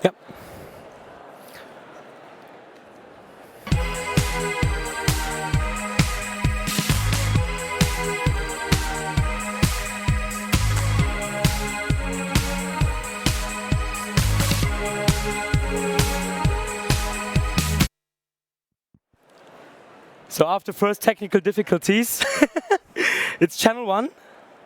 Yep. So after first technical difficulties, it's channel one.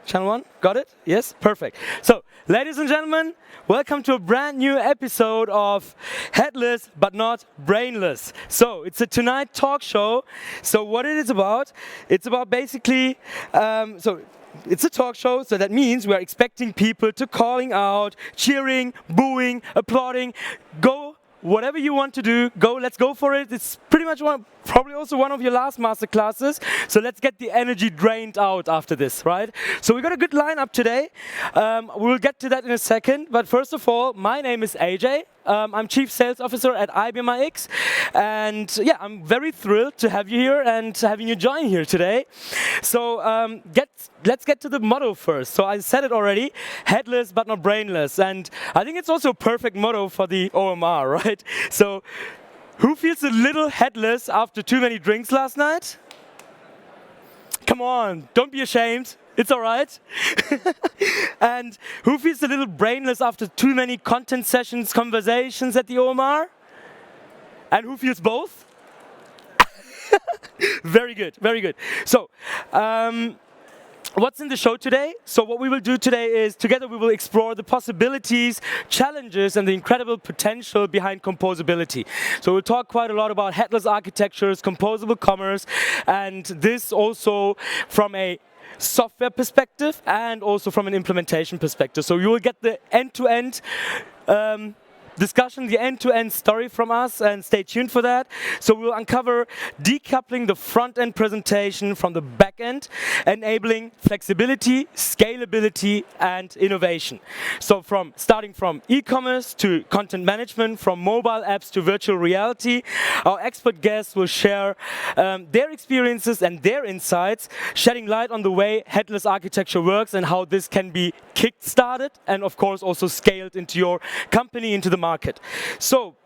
Channel one, got it? Yes, perfect. So, ladies and gentlemen, welcome to a brand new episode of Headless but not Brainless. So, it's a tonight talk show. So, what it is about? It's about basically, it's a talk show, so that means we're expecting people to calling out, cheering, booing, applauding, go. Whatever you want to do, go, let's go for it. It's pretty much probably also one of your last masterclasses. So let's get the energy drained out after this, right? So we got a good lineup today. We'll get to that in a second. But first of all, my name is AJ. I'm Chief Sales Officer at IBM. And yeah, I'm very thrilled to have you here and having you join here today. So let's get to the motto first. So I said it already, headless but not brainless. And I think it's also a perfect motto for the OMR, right? So who feels a little headless after too many drinks last night? Come on, don't be ashamed. It's all right. And who feels a little brainless after too many content sessions, conversations at the OMR? And who feels both? Very good, very good. So, what's in the show today? So what we will do today is, together we will explore the possibilities, challenges, and the incredible potential behind composability. So we'll talk quite a lot about headless architectures, composable commerce, and this also from a software perspective and also from an implementation perspective. So you will get the end-to-end discussion, the end-to-end story from us, and stay tuned for that. So we'll uncover decoupling the front-end presentation from the back-end, enabling flexibility, scalability, and innovation. So starting from e-commerce to content management, from mobile apps to virtual reality, our expert guests will share their experiences and their insights, shedding light on the way headless architecture works and how this can be kick-started and of course also scaled into your company, into the market. So,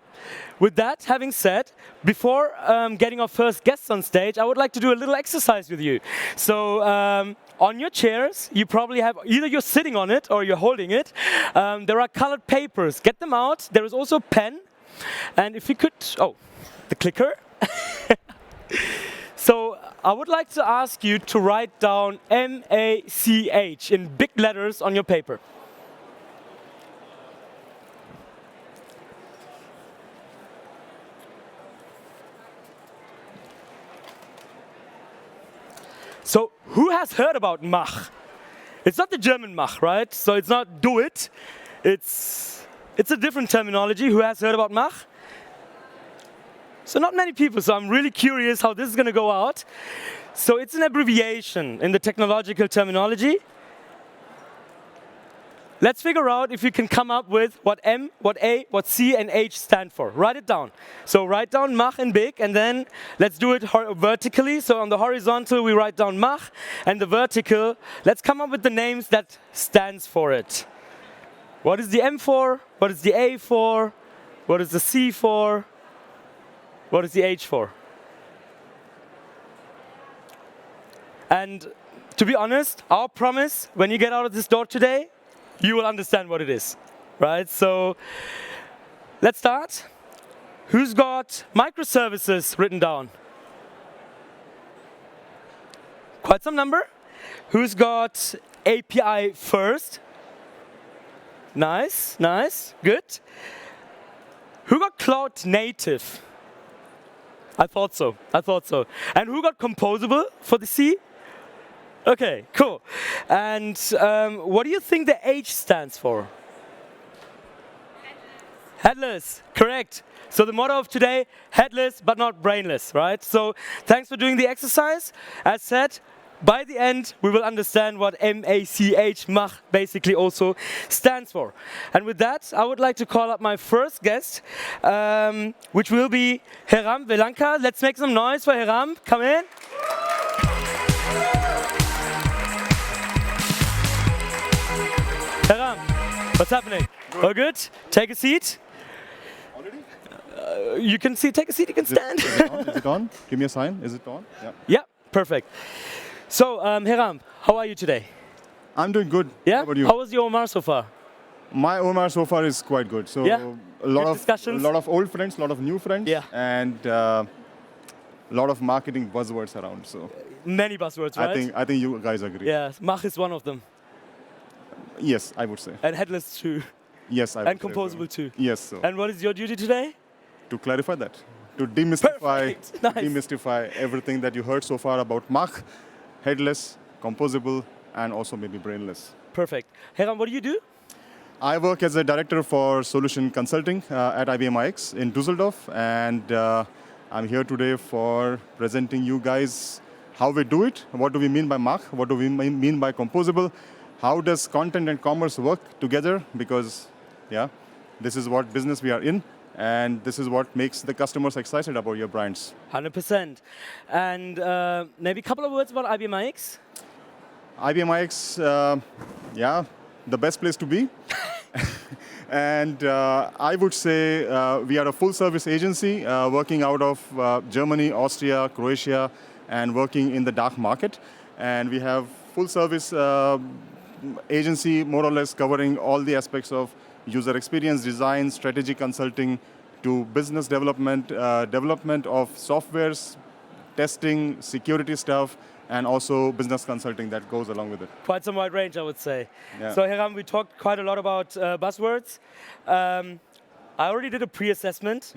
with that having said, before getting our first guests on stage, I would like to do a little exercise with you. So, on your chairs, you probably have, either you're sitting on it or you're holding it. There are colored papers. Get them out. There is also a pen. And if you could, the clicker. So, I would like to ask you to write down MACH in big letters on your paper. So, who has heard about MACH? It's not the German MACH, right? So it's not do it. It's a different terminology. Who has heard about MACH? So not many people, so I'm really curious how this is going to go out. So it's an abbreviation in the technological terminology. Let's figure out if you can come up with what M, what A, what C, and H stand for. Write it down. So write down MACH in big, and then let's do it vertically. So on the horizontal, we write down MACH, and the vertical, let's come up with the names that stands for it. What is the M for? What is the A for? What is the C for? What is the H for? And to be honest, our promise, when you get out of this door today, you will understand what it is, right? So let's start. Who's got microservices written down? Quite some number. Who's got API first? Nice, nice, good. Who got cloud native? I thought so. And who got composable for the C? Okay, cool. And what do you think the H stands for? Headless, correct. So the motto of today, headless but not brainless, right? So thanks for doing the exercise. As said, by the end, we will understand what MACH basically also stands for. And with that, I would like to call up my first guest, which will be Heram Velanka. Let's make some noise for Heram. Come in. What's happening? All good? Take a seat. You can take a seat, you can stand. Is it on? Give me a sign. Is it on? Yeah. Yeah, perfect. So, Hiram, how are you today? I'm doing good. Yeah? How about you? How was your OMR so far? My OMR so far is quite good. So Yeah? a lot Good of discussions? a lot of old friends, a lot of new friends, Yeah. and a lot of marketing buzzwords around. So Many buzzwords, right? I think you guys agree. Yeah, MACH is one of them. Yes, I would say. And Headless too. Yes, I would And say. Composable too. Yes, so And what is your duty today? to clarify that, to demystify, Perfect. Nice. demystify everything that you heard so far about MACH, Headless, Composable, and also maybe brainless. Perfect. Hiram, what do you do? I work as a director for solution consulting at IBM IX in Düsseldorf, and I'm here today for presenting you guys how we do it, what do we mean by MACH, what do we mean by composable, how does content and commerce work together, because yeah, this is what business we are in, and this is what makes the customers excited about your brands. 100%. And maybe a couple of words about IBM iX? IBM IX, yeah, the best place to be. And I would say we are a full-service agency working out of Germany, Austria, Croatia, and working in the DACH market. And we have full-service agency, more or less covering all the aspects of user experience, design, strategy consulting, to business development, development of softwares, testing, security stuff, and also business consulting that goes along with it. Quite some wide range, I would say. Yeah. So, Hiram, we talked quite a lot about buzzwords. I already did a pre-assessment.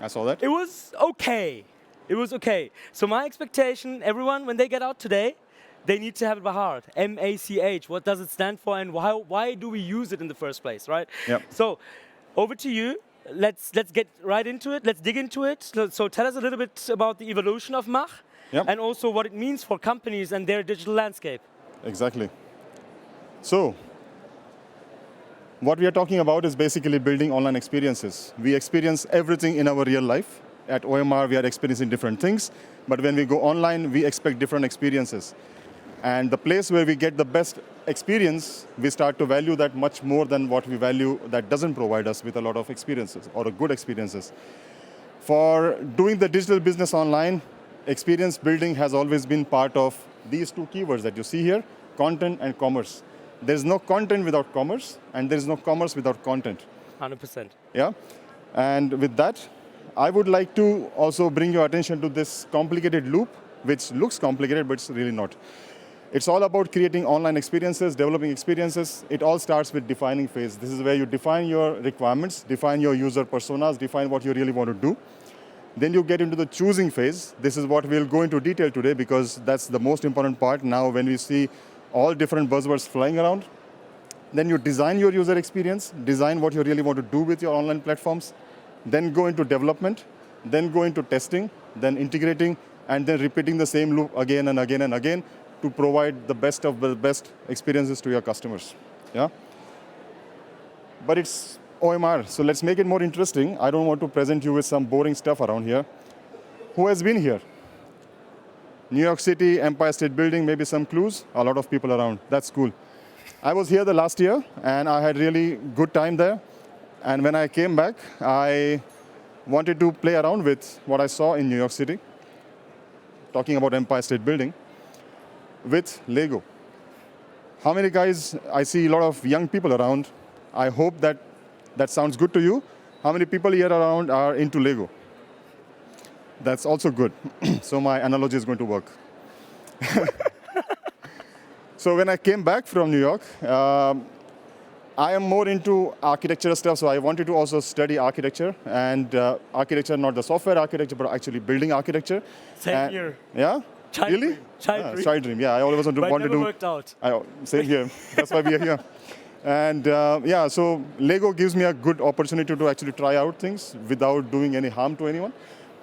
I saw that. It was okay. It was okay. So my expectation, everyone, when they get out today, they need to have it by heart. MACH, what does it stand for, and why do we use it in the first place, right? Yep. So, over to you. Let's get right into it. Let's dig into it. So tell us a little bit about the evolution of MACH, Yep. and also what it means for companies and their digital landscape. Exactly. So, what we are talking about is basically building online experiences. We experience everything in our real life. At OMR, we are experiencing different things, but when we go online, we expect different experiences. And the place where we get the best experience, we start to value that much more than what we value that doesn't provide us with a lot of experiences or good experiences. For doing the digital business online, experience building has always been part of these two keywords that you see here, content and commerce. There's no content without commerce, and there's no commerce without content. 100%. Yeah? And with that, I would like to also bring your attention to this complicated loop, which looks complicated, but it's really not. It's all about creating online experiences, developing experiences. It all starts with defining phase. This is where you define your requirements, define your user personas, define what you really want to do. Then you get into the choosing phase. This is what we'll go into detail today, because that's the most important part now when we see all different buzzwords flying around. Then you design your user experience, design what you really want to do with your online platforms, then go into development, then go into testing, then integrating, and then repeating the same loop again and again and again to provide the best of the best experiences to your customers. Yeah? But it's OMR, so let's make it more interesting. I don't want to present you with some boring stuff around here. Who has been here? New York City, Empire State Building, maybe some clues? A lot of people around. That's cool. I was here the last year, and I had really good time there. And when I came back, I wanted to play around with what I saw in New York City, talking about Empire State Building, with Lego. How many guys? I see a lot of young people around. I hope that sounds good to you. How many people here around are into Lego? That's also good. So my analogy is going to work. So when I came back from New York, I am more into architecture stuff, so I wanted to also study architecture, and architecture, not the software architecture, but actually building architecture. Same here. Yeah? Child Really? dream. Child dream. Child dream, yeah. I always wanted But to never worked out. Same here. That's why we are here. And yeah, so Lego gives me a good opportunity to actually try out things without doing any harm to anyone.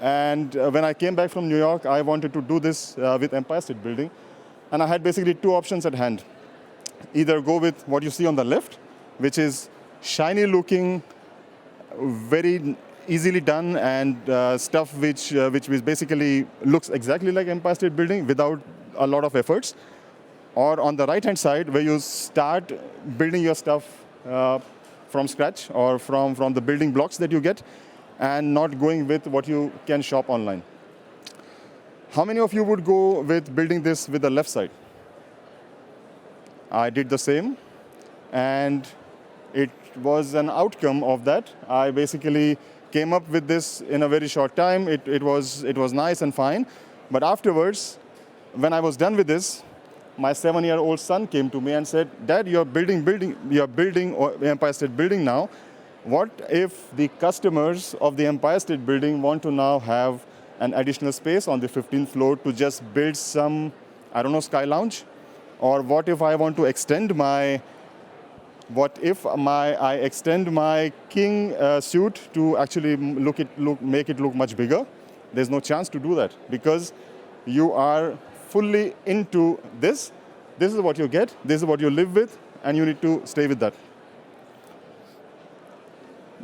And when I came back from New York, I wanted to do this with Empire State Building. And I had basically two options at hand. Either go with what you see on the left, which is shiny looking, very easily done, and stuff which basically looks exactly like Empire State Building without a lot of efforts. Or on the right-hand side, where you start building your stuff from scratch or from the building blocks that you get, and not going with what you can shop online. How many of you would go with building this with the left side? I did the same, and it was an outcome of that. I basically came up with this in a very short time. It was nice and fine, but afterwards, when I was done with this, my 7-year-old son came to me and said, "Dad, you're building Empire State Building now. What if the customers of the Empire State Building want to now have an additional space on the 15th floor to just build some, I don't know, sky lounge? Or what if I want to extend I extend my king suite to actually make it look much bigger?" There's no chance to do that because you are fully into this. This is what you get, this is what you live with, and you need to stay with that.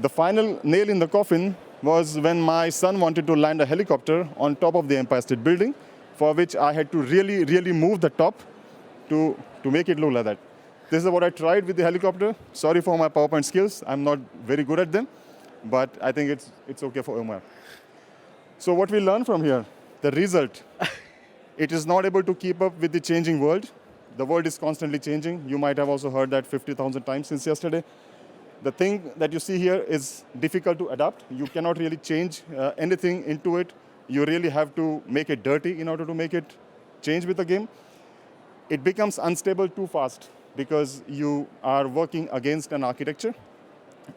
The final nail in the coffin was when my son wanted to land a helicopter on top of the Empire State Building, for which I had to really, really move the top to make it look like that. This is what I tried with the helicopter. Sorry for my PowerPoint skills. I'm not very good at them, but I think it's okay for OMR. So what we learn from here, the result, it is not able to keep up with the changing world. The world is constantly changing. You might have also heard that 50,000 times since yesterday. The thing that you see here is difficult to adapt. You cannot really change anything into it. You really have to make it dirty in order to make it change with the game. It becomes unstable too fast because you are working against an architecture,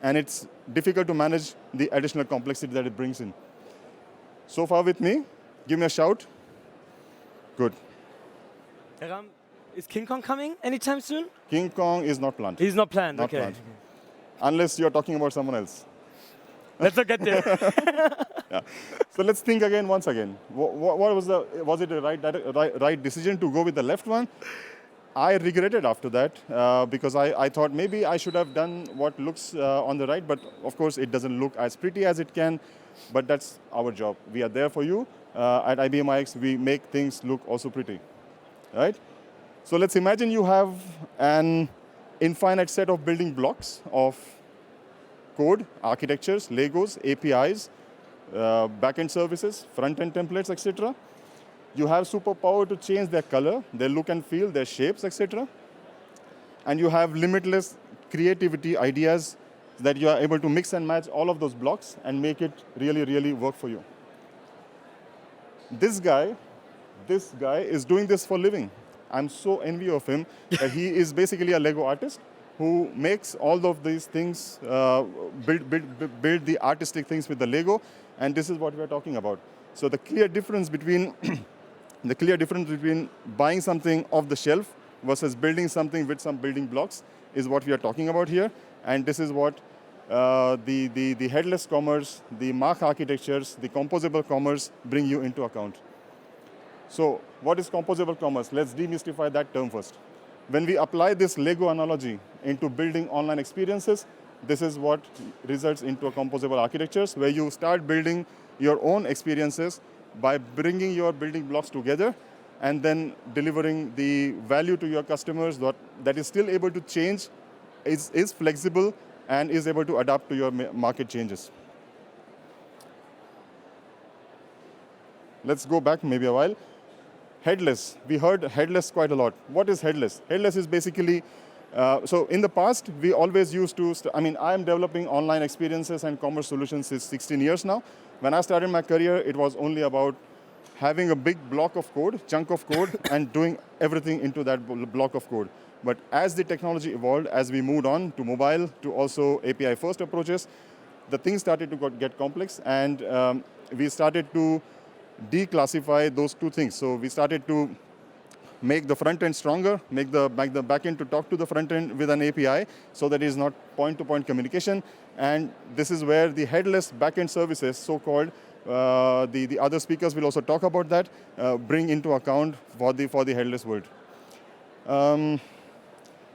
and it's difficult to manage the additional complexity that it brings in. So far with me? Give me a shout. Good. Ram, is King Kong coming anytime soon? King Kong is not planned. He's not planned, Not okay. planned. Unless you're talking about someone else. Let's not get there. Yeah. So let's think again, once again. What was it a right decision to go with the left one? I regretted after that because I thought maybe I should have done what looks on the right, but of course it doesn't look as pretty as it can, but that's our job. We are there for you. At IBM iX, we make things look also pretty, right? So let's imagine you have an infinite set of building blocks of code, architectures, Legos, APIs, backend services, front-end templates, etc. You have superpower to change their color, their look and feel, their shapes, etc. And you have limitless creativity, ideas that you are able to mix and match all of those blocks and make it really, really work for you. This guy is doing this for a living. I'm so envious of him that he is basically a Lego artist who makes all of these things, build the artistic things with the Lego, and this is what we are talking about. So the clear difference between buying something off the shelf versus building something with some building blocks is what we are talking about here, and this is what the headless commerce, the MACH architectures, the composable commerce bring you into account. So what is composable commerce? Let's demystify that term first. When we apply this Lego analogy into building online experiences, this is what results into a composable architectures, where you start building your own experiences by bringing your building blocks together and then delivering the value to your customers that is still able to change, is flexible, and is able to adapt to your market changes. Let's go back maybe a while. Headless. We heard headless quite a lot. What is headless? Headless is basically, so in the past, we always used to, I am developing online experiences and commerce solutions since 16 years now. When I started my career, it was only about having a big block of code, chunk of code, and doing everything into that block of code. But as the technology evolved, as we moved on to mobile, to also API-first approaches, the things started to get complex, and we started to declassify those two things. So we started to make the front end stronger, make the back end to talk to the front end with an API, so that it is not point-to-point communication. And this is where the headless back-end services, so-called, the other speakers will also talk about that, bring into account for the headless world.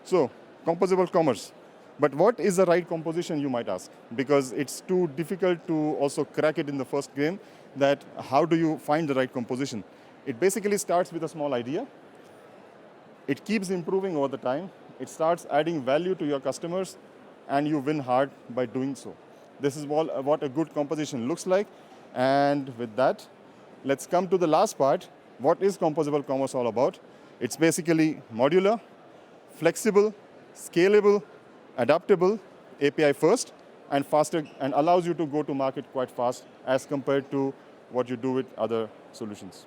So, composable commerce. But what is the right composition, you might ask? Because it's too difficult to also crack it in the first game, that how do you find the right composition? It basically starts with a small idea. It keeps improving over the time. It starts adding value to your customers. and you win hard by doing so. This is what a good composition looks like. And with that, let's come to the last part. What is composable commerce all about? It's basically modular, flexible, scalable, adaptable, API first, and faster, and allows you to go to market quite fast as compared to what you do with other solutions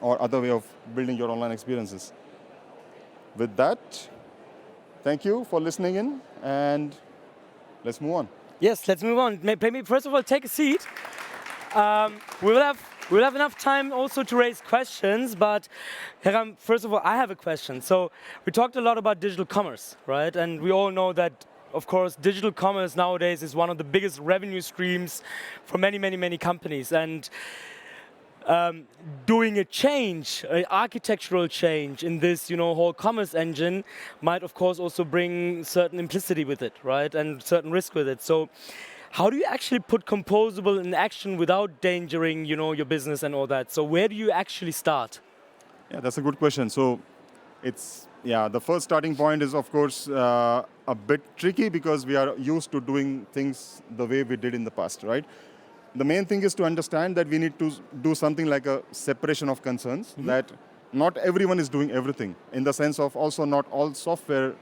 or other way of building your online experiences. With that, thank you for listening in, and let's move on. Yes, let's move on. Maybe first of all, take a seat. We'll have enough time also to raise questions, but Hiram, first of all, I have a question. So we talked a lot about digital commerce, right? And we all know that, of course, digital commerce nowadays is one of the biggest revenue streams for many, many, many companies. And doing a change, an architectural change in this, whole commerce engine might, of course, also bring certain implicity with it, right? And certain risk with it. So how do you actually put composable in action without endangering, your business and all that? So where do you actually start? Yeah, that's a good question. So the first starting point is, of course, a bit tricky because we are used to doing things the way we did in the past, right? The main thing is to understand that we need to do something like a separation of concerns, that not everyone is doing everything, in the sense of also not all software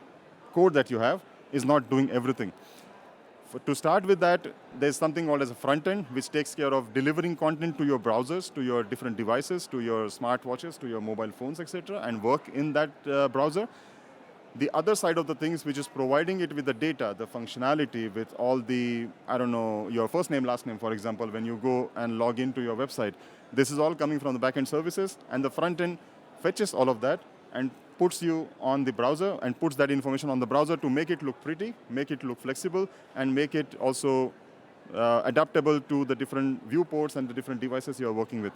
code that you have is not doing everything. To start with that, there's something called as a front end, which takes care of delivering content to your browsers, to your different devices, to your smartwatches, to your mobile phones, etc., and work in that browser. The other side of the things, which is providing it with the data, the functionality, with all the, your first name, last name, for example, when you go and log into your website. This is all coming from the backend services, and the front end fetches all of that and puts you on the browser and puts that information on the browser to make it look pretty, make it look flexible, and make it also adaptable to the different viewports and the different devices you are working with.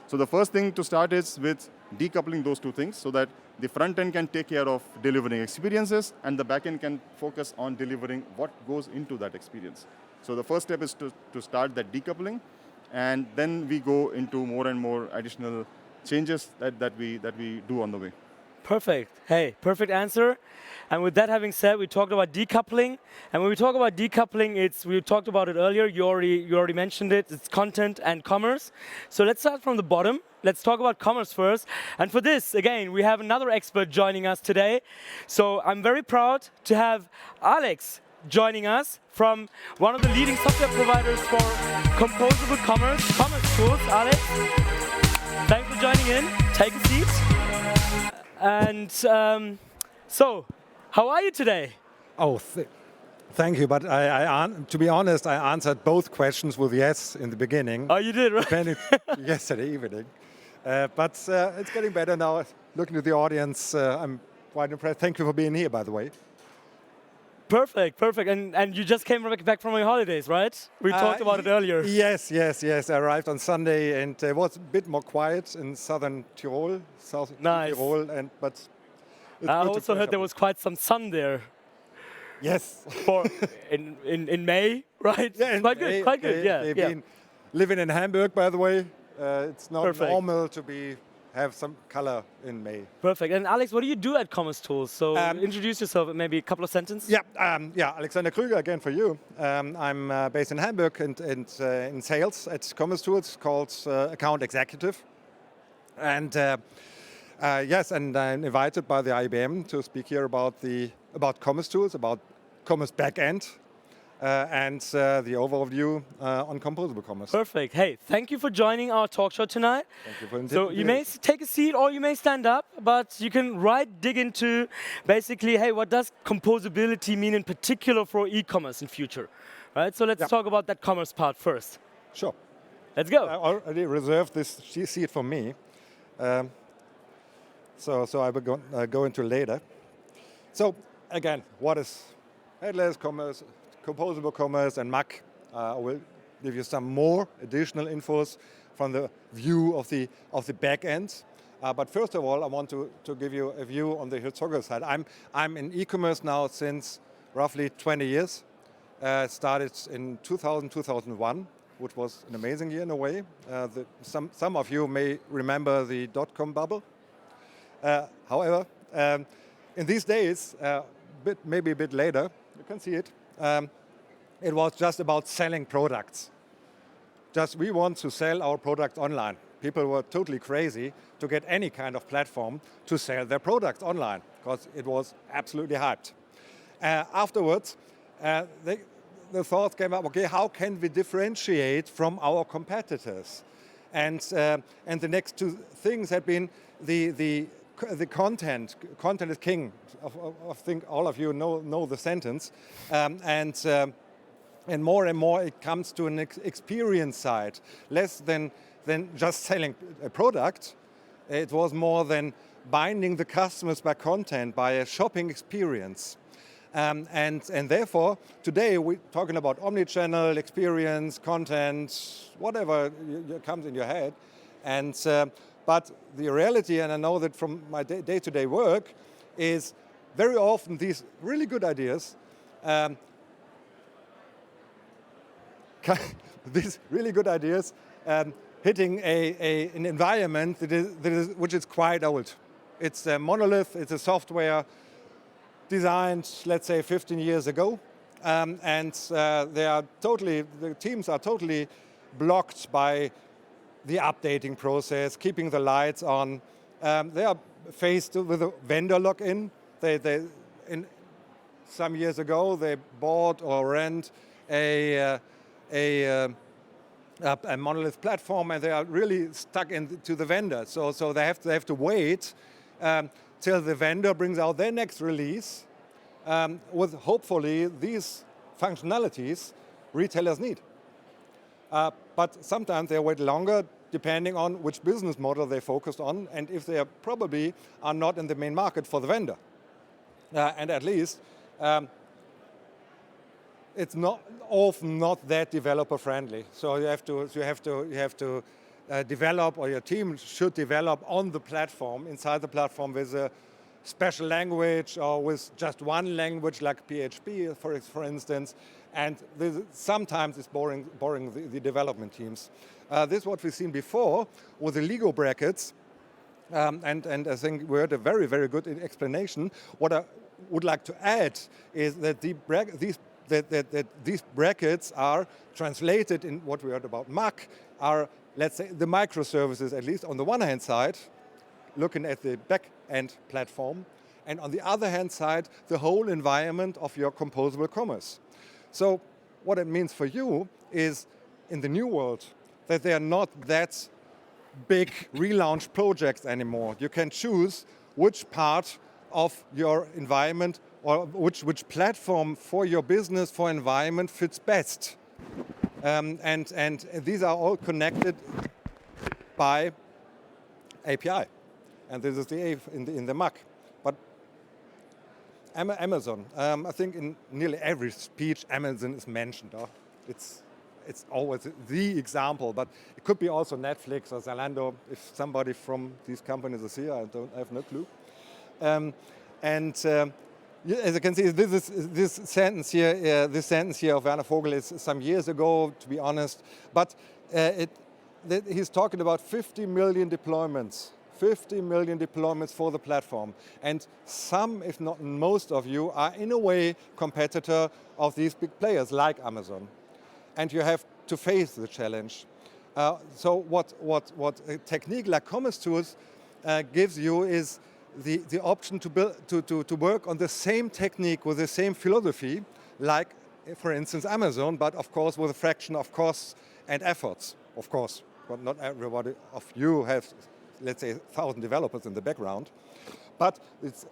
So the first thing to start is with decoupling those two things so that the front end can take care of delivering experiences and the back end can focus on delivering what goes into that experience. So the first step is to start that decoupling, and then we go into more and more additional changes that we do on the way. Perfect. Hey, perfect answer. And with that having said, we talked about decoupling. And when we talk about decoupling, we talked about it earlier. You already mentioned it. It's content and commerce. So let's start from the bottom. Let's talk about commerce first. And for this, again, we have another expert joining us today. So I'm very proud to have Alex joining us from one of the leading software providers for Composable Commerce, commercetools. Alex, thanks for joining in. Take a seat. And so, how are you today? Oh, thank you. But to be honest, I answered both questions with yes in the beginning. Oh, you did, right? Yesterday evening. But it's getting better now. Looking at the audience, I'm quite impressed. Thank you for being here, by the way. Perfect. And you just came back from your holidays, right? We talked about it earlier. Yes. I arrived on Sunday, and it was a bit more quiet in southern Tirol, nice. Tirol, but I also heard there was quite some sun there. Yes. in May, right? Yeah, quite good. They've been living in Hamburg, by the way. It's not Perfect. normal to have some color in May. Perfect. And Alex, what do you do at commercetools? So introduce yourself in maybe a couple of sentences. Yeah. Alexander Krüger again for you. I'm based in Hamburg and in sales at commercetools, called account executive. And yes, and I'm invited by the IBM to speak here about commercetools, about commerce backend. And the overview on Composable Commerce. Perfect. Hey, thank you for joining our talk show tonight. Thank you for So inviting me. you may take a seat or you may stand up, but you can dig into basically, hey, what does composability mean in particular for e-commerce in future? Right. So let's talk about that commerce part first. Sure. Let's go. I already reserved this seat for me, so I will go into later. So again, what is Headless Commerce? Composable Commerce and MACH. I will give you some more additional infos from the view of the back end. But first of all, I want to give you a view on the historical side. I'm in e-commerce now since roughly 20 years. Started in 2000, 2001, which was an amazing year in a way. Some of you may remember the dot-com bubble. However, in these days, maybe a bit later, you can see it. it was just about selling products. Just we want to sell our products online. People were totally crazy to get any kind of platform to sell their products online because it was absolutely hyped. Afterwards, the thought came up, okay, how can we differentiate from our competitors? And the next two things had been the content. Content is king. I think all of you know the sentence. And more it comes to an experience side, less than just selling a product. It was more than binding the customers by content, by a shopping experience. And therefore, today we're talking about omnichannel, experience, content, whatever comes in your head. And but the reality, and I know that from my day-to-day work, is very often these really good ideas, hitting an environment which is quite old. It's a monolith, it's a software designed, let's say, 15 years ago, and the teams are totally blocked by the updating process, keeping the lights on. They are faced with a vendor lock-in. Some years ago, they bought or rent a monolith platform, and they are really stuck into the vendor. So they have to wait till the vendor brings out their next release with hopefully these functionalities retailers need. But sometimes they wait longer depending on which business model they focused on and if they probably are not in the main market for the vendor. And at least it's often not that developer friendly. So you have to develop, or your team should develop on the platform, inside the platform, with a special language or with just one language like PHP, for instance. And sometimes it's boring the development teams. This is what we've seen before with the Lego brackets. And I think we heard a very, very good explanation. What I would like to add is that these brackets are translated in what we heard about MACH, are, let's say, the microservices, at least on the one hand side, looking at the back-end platform, and on the other hand side, the whole environment of your composable commerce. So what it means for you is, in the new world, that they are not that big relaunch projects anymore. You can choose which part of your environment or which platform for your business, for environment fits best. And these are all connected by API. And this is the in the MACH. But Amazon, I think in nearly every speech, Amazon is mentioned. It's always the example, but it could be also Netflix or Zalando. If somebody from these companies is here, I have no clue. As you can see, this sentence here of Werner Vogel is some years ago, to be honest. But he's talking about 50 million deployments. 50 million deployments for the platform. And some, if not most of you, are in a way competitor of these big players like Amazon. And you have to face the challenge. So what a technique like commercetools gives you is the option to work on the same technique with the same philosophy, like, for instance, Amazon, but of course with a fraction of costs and efforts, of course. But not everybody of you have, let's say, 1,000 developers in the background. But it's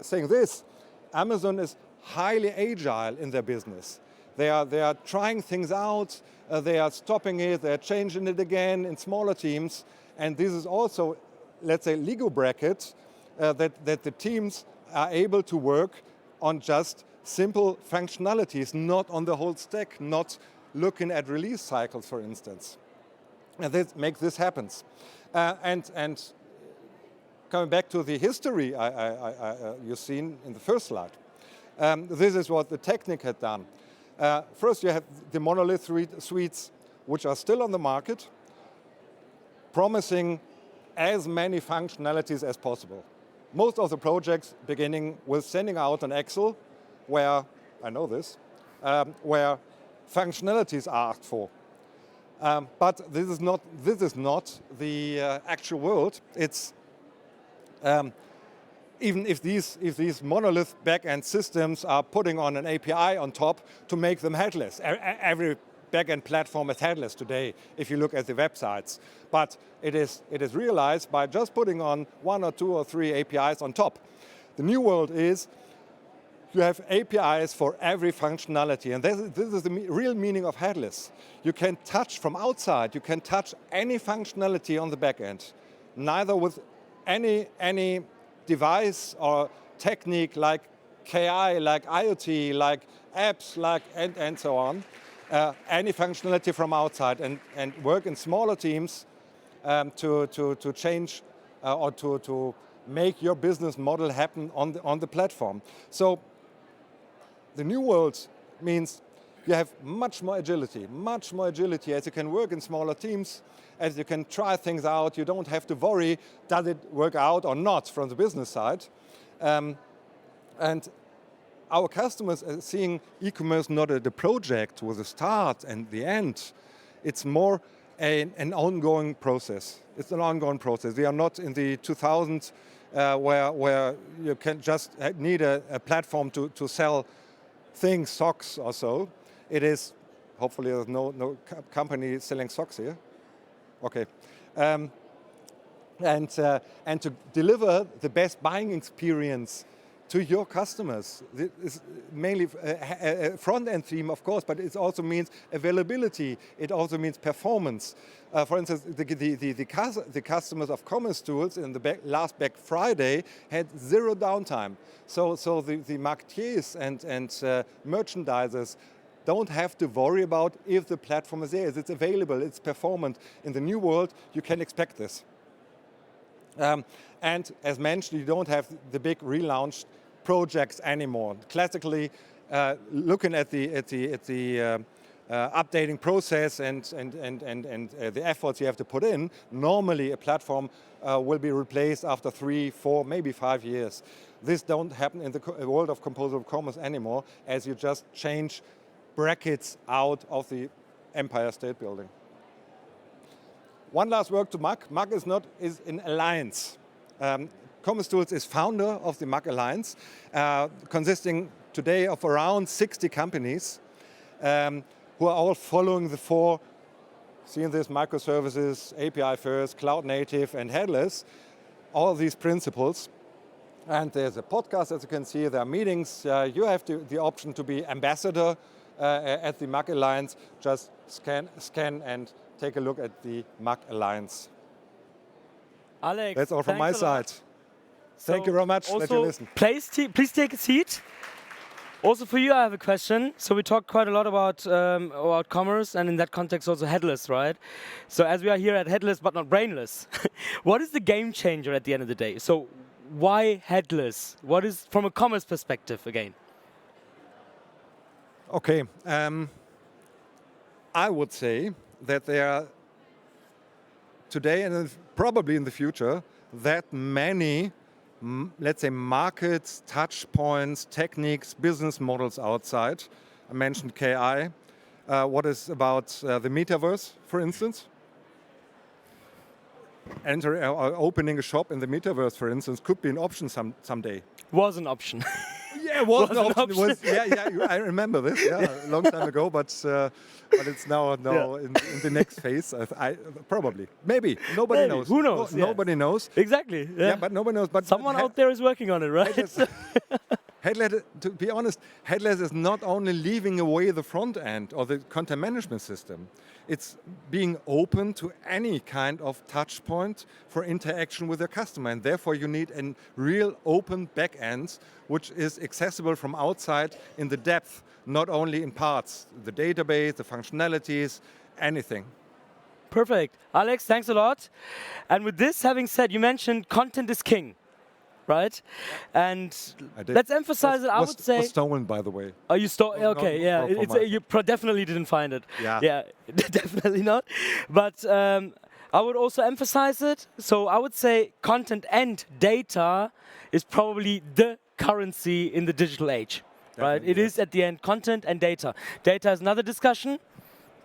saying this, Amazon is highly agile in their business. They are trying things out, they are stopping it, they're changing it again in smaller teams. And this is also, let's say, Lego brackets that the teams are able to work on just simple functionalities, not on the whole stack, not looking at release cycles, for instance. And this makes this happen. And coming back to the history you've seen in the first slide, this is what the technique had done. First, you have the monolith suites, which are still on the market, promising as many functionalities as possible. Most of the projects beginning with sending out an Excel where I know this, where functionalities are asked for. But this is not the actual world. It's even if these monolith back-end systems are putting on an API on top to make them headless. Every back-end platform is headless today if you look at the websites. But it is realized by just putting on 1 or 2 or 3 APIs on top. The new world is you have APIs for every functionality, and this is the real meaning of headless. You can touch from outside, you can touch any functionality on the back end, neither with any device or technique like KI, like IoT, like apps, like and so on. Any functionality from outside, and work in smaller teams to change or to make your business model happen on the platform. So the new world means you have much more agility as you can work in smaller teams, as you can try things out. You don't have to worry, does it work out or not from the business side. And our customers are seeing e-commerce not the project with a start and the end. It's more an ongoing process. It's an ongoing process. We are not in the 2000s where you can just need a platform to sell things, socks or so. It is, hopefully there's no company selling socks here. Okay. And to deliver the best buying experience to your customers. This is mainly a front-end theme, of course, but it also means availability. It also means performance. For instance, the customers of commercetools in the last Black Friday had 0 downtime. So the marketeers and merchandisers don't have to worry about if the platform is there. It's available, it's performant. In the new world, you can expect this. And as mentioned, you don't have the big relaunch projects anymore. Classically, looking at the updating process and the efforts you have to put in, normally a platform will be replaced after 3, 4, maybe 5 years. This don't happen in the world of composable commerce anymore, as you just change brackets out of the Empire State Building. One last word to MACH. MACH is an alliance. commercetools is founder of the MACH Alliance, consisting today of around 60 companies who are all following the 4, seeing this, microservices, API first, cloud native, and headless, all these principles. And there's a podcast, as you can see, there are meetings. You have the option to be ambassador at the MACH Alliance. Just scan and take a look at the MACH Alliance. Alex, that's all from my side. Thank you very much that you listened. Please take a seat. Also for you, I have a question. So we talked quite a lot about commerce, and in that context also headless, right? So as we are here at headless but not brainless, what is the game changer at the end of the day? So why headless? What is, from a commerce perspective, again? Okay, I would say that there are today and probably in the future that many, let's say, markets, touch points, techniques, business models outside. I mentioned KI. What is about the metaverse, for instance? Opening a shop in the metaverse, for instance, could be an option someday. Was an option. Yeah, it was an option. I remember this. Yeah, a long time ago, but it's now in the next phase. Probably, maybe nobody knows. Who knows? Nobody knows. Exactly. Yeah, but nobody knows. But someone out there is working on it, right? Headless, to be honest, headless is not only leaving away the front end or the content management system. It's being open to any kind of touch point for interaction with your customer. And therefore, you need a real open back end, which is accessible from outside in the depth, not only in parts, the database, the functionalities, anything. Perfect. Alex, thanks a lot. And with this having said, you mentioned content is king. Right, and let's emphasize it. I would say was stolen, by the way. Oh, you stole? Okay, yeah. You definitely didn't find it. Yeah, definitely not. But I would also emphasize it. So I would say content and data is probably the currency in the digital age. right? Definitely, It yes. is at the end content and data. Data is another discussion,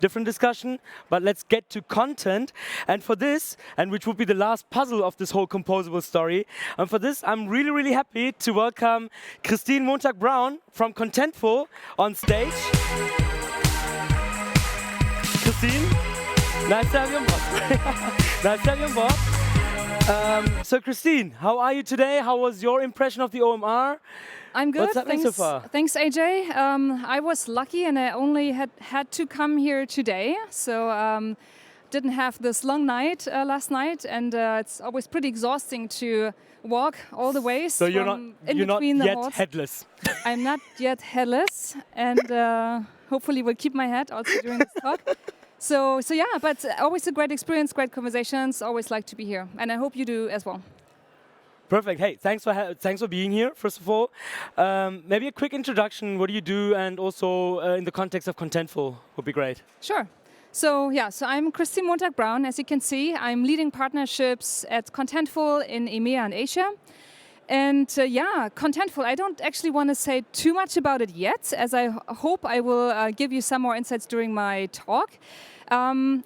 different discussion, but let's get to content. And for this, and which will be the last puzzle of this whole composable story, and for this, I'm really, really happy to welcome Christine Montag-Brown from Contentful on stage. Christine, nice to have you on board. Nice to have you on board. So Christine, how are you today? How was your impression of the OMR? I'm good. What's happening so Thanks, far? Thanks, AJ. I was lucky and I only had to come here today. So didn't have this long night last night, and it's always pretty exhausting to walk all the way. So you're not yet halls. headless. I'm not yet headless, and hopefully will keep my head also during this talk. So yeah, but always a great experience, great conversations. Always like to be here, and I hope you do as well. Perfect. Hey, thanks for being here. First of all, maybe a quick introduction. What do you do, and also in the context of Contentful would be great. Sure. So I'm Christine Montag-Brown. As you can see, I'm leading partnerships at Contentful in EMEA and Asia. And Contentful, I don't actually want to say too much about it yet, as I hope I will give you some more insights during my talk.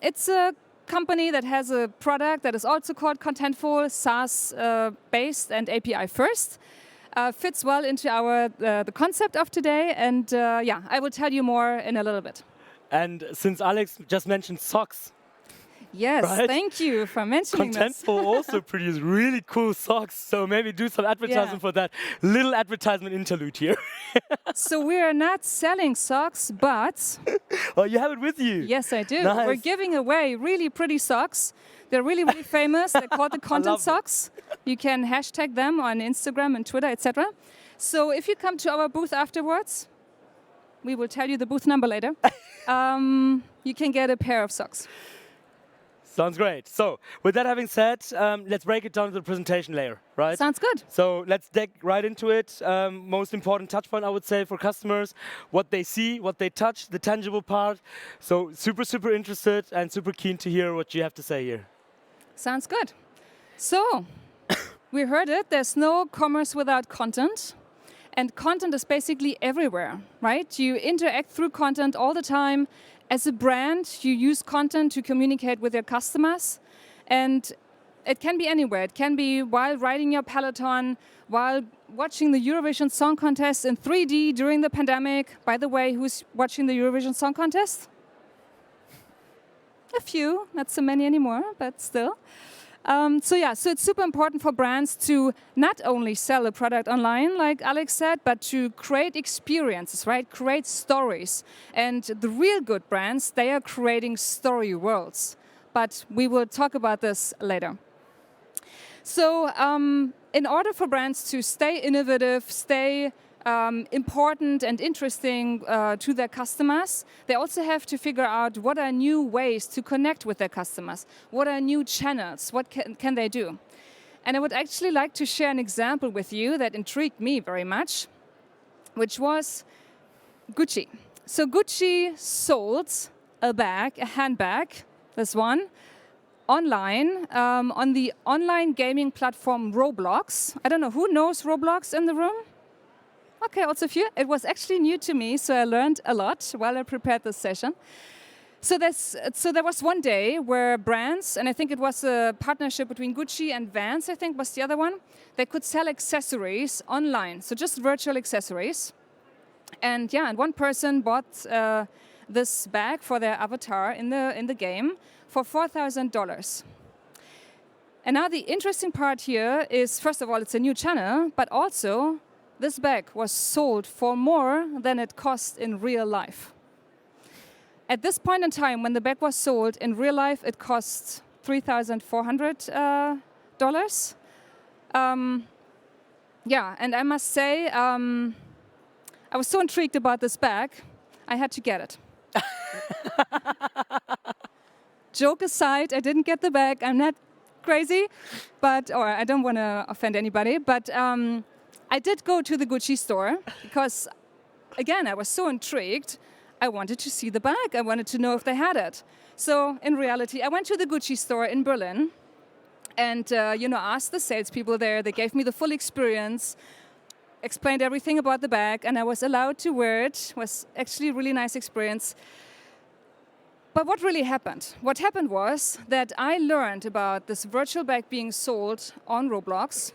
It's a company that has a product that is also called Contentful, SaaS-based and API first. Fits well into the concept of today, and I will tell you more in a little bit. And since Alex just mentioned socks, yes, right? Thank you for mentioning this. Contentful also produce really cool socks, so maybe do some advertising for that. Little advertisement interlude here. So we are not selling socks, but Oh, you have it with you. yes, I do. Nice. We're giving away really pretty socks. They're really, really famous. They're called the Content love them. Socks. You can hashtag them on Instagram and Twitter, etc. So if you come to our booth afterwards, we will tell you the booth number later. You can get a pair of socks. Sounds great. So, with that having said, let's break it down to the presentation layer, right? Sounds good. So let's dig right into it. Most important touch point, I would say, for customers, what they see, what they touch, the tangible part. So super, super interested and super keen to hear what you have to say here. Sounds good. So we heard it. There's no commerce without content. And content is basically everywhere, right? You interact through content all the time. As a brand, you use content to communicate with your customers. And it can be anywhere. It can be while riding your Peloton, while watching the Eurovision Song Contest in 3D during the pandemic. By the way, who's watching the Eurovision Song Contest? A few, not so many anymore, but still. So it's super important for brands to not only sell a product online, like Alex said, but to create experiences, right? Create stories. And the real good brands, they are creating story worlds. But we will talk about this later. So in order for brands to stay innovative, stay important and interesting to their customers, they also have to figure out what are new ways to connect with their customers, what are new channels, what can they do. And I would actually like to share an example with you that intrigued me very much, which was Gucci. So Gucci sold a handbag, this one, online, on the online gaming platform Roblox. I don't know, who knows Roblox in the room? Okay, also a few. It was actually new to me, so I learned a lot while I prepared this session. So there was one day where brands, and I think it was a partnership between Gucci and Vans, I think was the other one, they could sell accessories online, so just virtual accessories. And one person bought this bag for their avatar in the game for $4,000. And now the interesting part here is, first of all, it's a new channel, but also this bag was sold for more than it cost in real life. At this point in time, when the bag was sold, in real life, it cost $3,400. And I must say, I was so intrigued about this bag, I had to get it. Joke aside, I didn't get the bag. I'm not crazy, or I don't want to offend anybody, but I did go to the Gucci store because, again, I was so intrigued. I wanted to see the bag. I wanted to know if they had it. So in reality, I went to the Gucci store in Berlin and asked the salespeople there. They gave me the full experience. explained everything about the bag, and I was allowed to wear it. It was actually a really nice experience. But what really happened? What happened was that I learned about this virtual bag being sold on Roblox,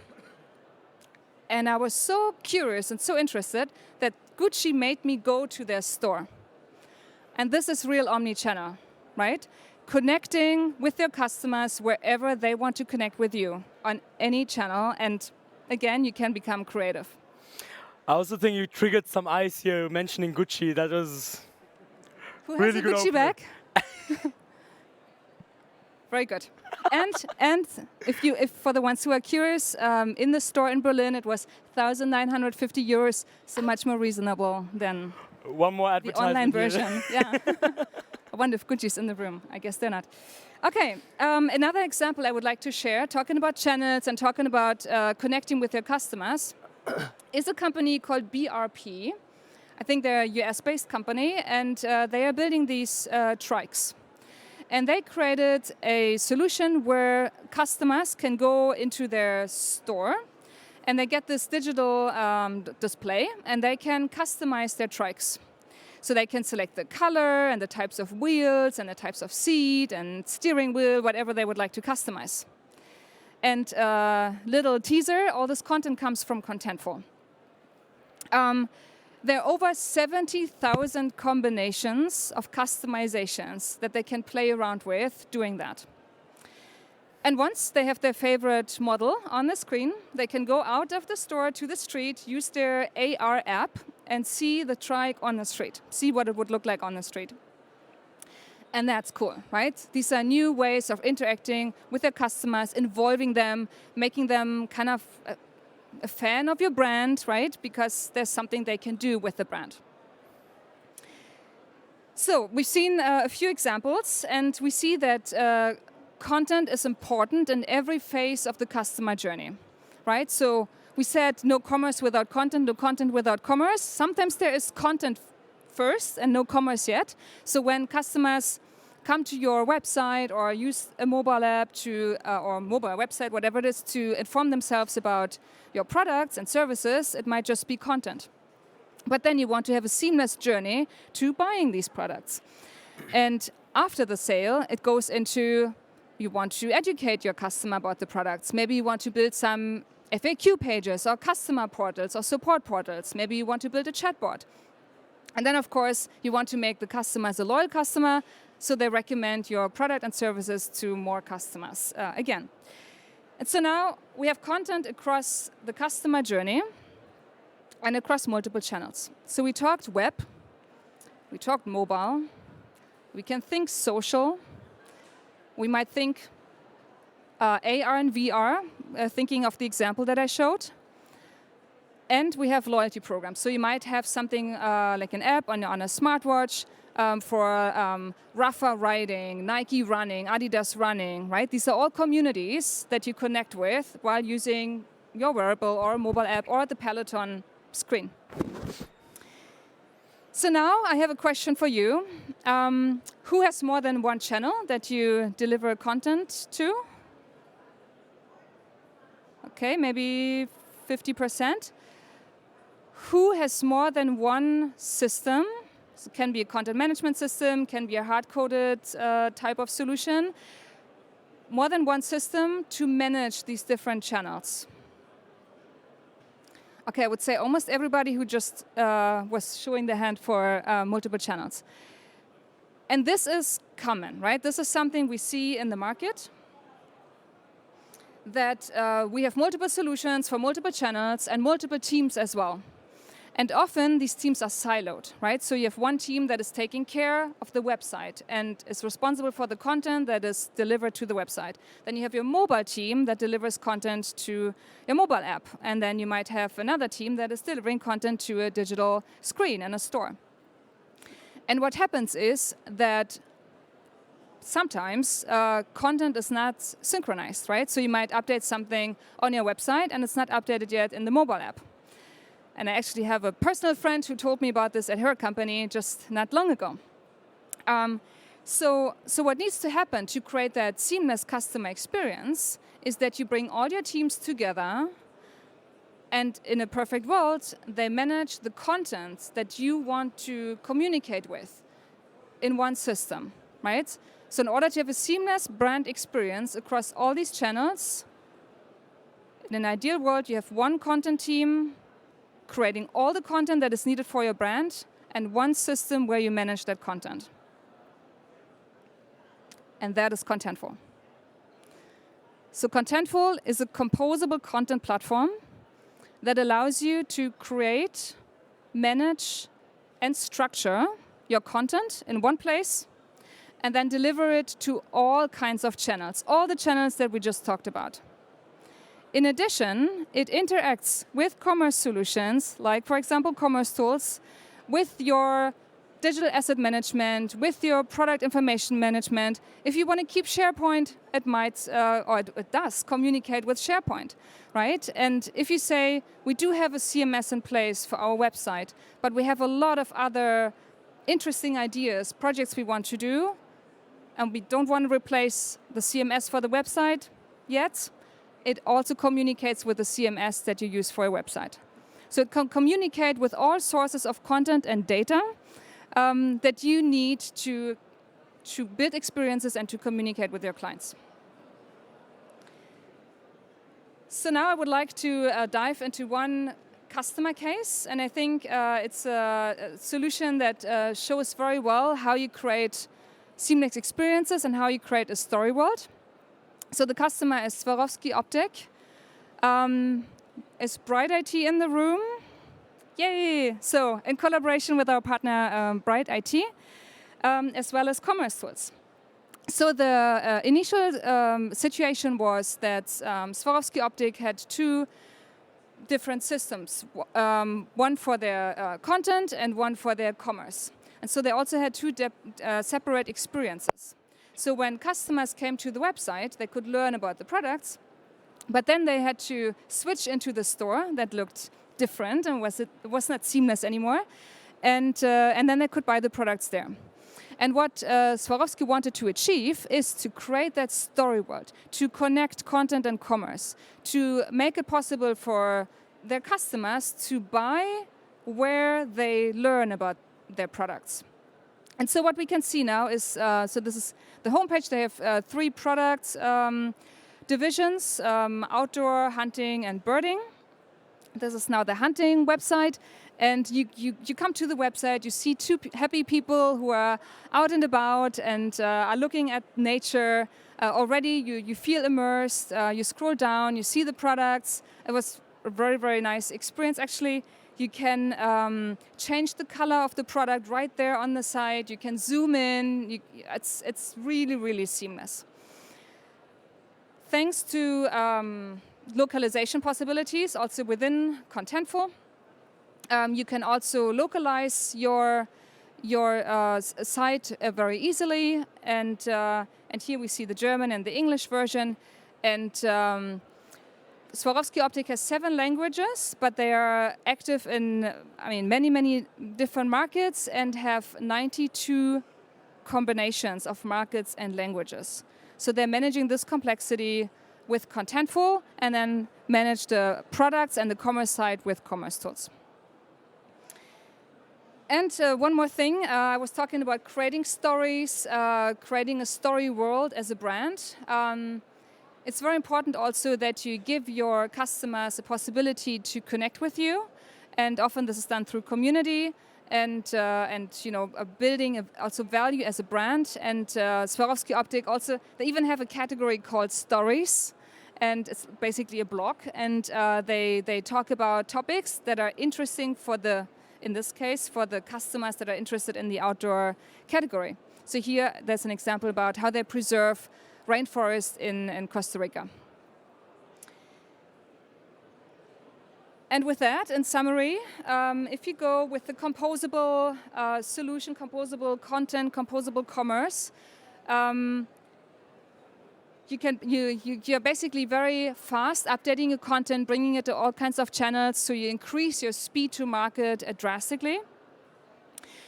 and I was so curious and so interested that Gucci made me go to their store. And this is real omni-channel, right? Connecting with their customers wherever they want to connect with you on any channel. And again, you can become creative. I also think you triggered some eyes here mentioning Gucci. That was Who really has a good Gucci opener. bag? Very good. And if for the ones who are curious, in the store in Berlin, it was 1,950 euros, so much more reasonable than One more the advertisement online here. version. Yeah. I wonder if Gucci's in the room. I guess they're not. Okay, another example I would like to share, talking about channels and talking about connecting with your customers, is a company called BRP. I think they're a US-based company, and they are building these trikes. And they created a solution where customers can go into their store and they get this digital display and they can customize their trikes. So they can select the color and the types of wheels and the types of seat and steering wheel, whatever they would like to customize. And little teaser, all this content comes from Contentful. There are over 70,000 combinations of customizations that they can play around with doing that. And once they have their favorite model on the screen, they can go out of the store to the street, use their AR app, and see the trike on the street, see what it would look like on the street. And that's cool, right? These are new ways of interacting with their customers, involving them, making them kind of a fan of your brand, right? Because there's something they can do with the brand. So we've seen a few examples, and we see that content is important in every phase of the customer journey, right? So we said no commerce without content, no content without commerce. Sometimes there is content first and no commerce yet. So when customers come to your website or use a mobile app or mobile website, whatever it is, to inform themselves about your products and services, it might just be content. But then you want to have a seamless journey to buying these products. And after the sale, it goes into you want to educate your customer about the products. Maybe you want to build some FAQ pages or customer portals or support portals. Maybe you want to build a chatbot. And then, of course, you want to make the customers a loyal customer, so they recommend your product and services to more customers again. And so now we have content across the customer journey and across multiple channels. So we talked web, we talked mobile, we can think social, we might think AR and VR, thinking of the example that I showed. And we have loyalty programs. So you might have something like an app on a smartwatch for Rafa riding, Nike running, Adidas running, right? These are all communities that you connect with while using your wearable or mobile app or the Peloton screen. So now I have a question for you. Who has more than one channel that you deliver content to? Okay, maybe 50%. Who has more than one system? So it can be a content management system, can be a hard-coded type of solution. More than one system to manage these different channels. Okay, I would say almost everybody who just was showing their hand for multiple channels. And this is common, right? This is something we see in the market, that we have multiple solutions for multiple channels and multiple teams as well. And often these teams are siloed, right? So you have one team that is taking care of the website and is responsible for the content that is delivered to the website. Then you have your mobile team that delivers content to your mobile app. And then you might have another team that is delivering content to a digital screen in a store. And what happens is that sometimes content is not synchronized, right? So you might update something on your website and it's not updated yet in the mobile app. And I actually have a personal friend who told me about this at her company just not long ago. So what needs to happen to create that seamless customer experience is that you bring all your teams together And in a perfect world, they manage the content that you want to communicate with in one system, right? So in order to have a seamless brand experience across all these channels, in an ideal world, you have one content team creating all the content that is needed for your brand and one system where you manage that content. And that is Contentful. So Contentful is a composable content platform that allows you to create, manage, and structure your content in one place and then deliver it to all kinds of channels, all the channels that we just talked about. In addition, it interacts with commerce solutions, like, for example, commercetools, with your digital asset management, with your product information management. If you want to keep SharePoint, it might, or it does, communicate with SharePoint, right? And if you say, we do have a CMS in place for our website, but we have a lot of other interesting ideas, projects we want to do, and we don't want to replace the CMS for the website yet, it also communicates with the CMS that you use for your website. So it can communicate with all sources of content and data that you need to build experiences and to communicate with your clients. So now I would like to dive into one customer case, and I think it's a solution that shows very well how you create seamless experiences and how you create a story world. So the customer is Swarovski Optik. Is Bright IT in the room? Yay! So in collaboration with our partner Bright IT, as well as commercetools. So the initial situation was that Swarovski Optik had two different systems, one for their content and one for their commerce. And so they also had two separate experiences. So when customers came to the website, they could learn about the products, but then they had to switch into the store that looked different and was not seamless anymore, and then they could buy the products there. And what Swarovski wanted to achieve is to create that story world, to connect content and commerce, to make it possible for their customers to buy where they learn about their products. And so what we can see now is, so this is the homepage. They have three products divisions, outdoor, hunting, and birding. This is now the hunting website. And you come to the website, you see two happy people who are out and about and are looking at nature. Already you feel immersed, you scroll down, you see the products. It was a very, very nice experience. Actually, you can change the color of the product right there on the site. You can zoom in. It's really, really seamless. Thanks to localization possibilities, also within Contentful, you can also localize your site very easily. And here we see the German and the English version. And Swarovski Optik has 7 languages, but they are active in, many, many different markets and have 92 combinations of markets and languages. So they're managing this complexity with Contentful and then manage the products and the commerce side with commercetools. And one more thing, I was talking about creating stories, creating a story world as a brand. It's very important also that you give your customers a possibility to connect with you, and often this is done through community and building also value as a brand. And Swarovski Optik also, they even have a category called stories, and it's basically a blog. And they talk about topics that are interesting in this case, for the customers that are interested in the outdoor category. So here, there's an example about how they preserve rainforest in Costa Rica. And with that, in summary, if you go with the composable solution, composable content, composable commerce, you're basically very fast updating your content, bringing it to all kinds of channels, so you increase your speed to market drastically.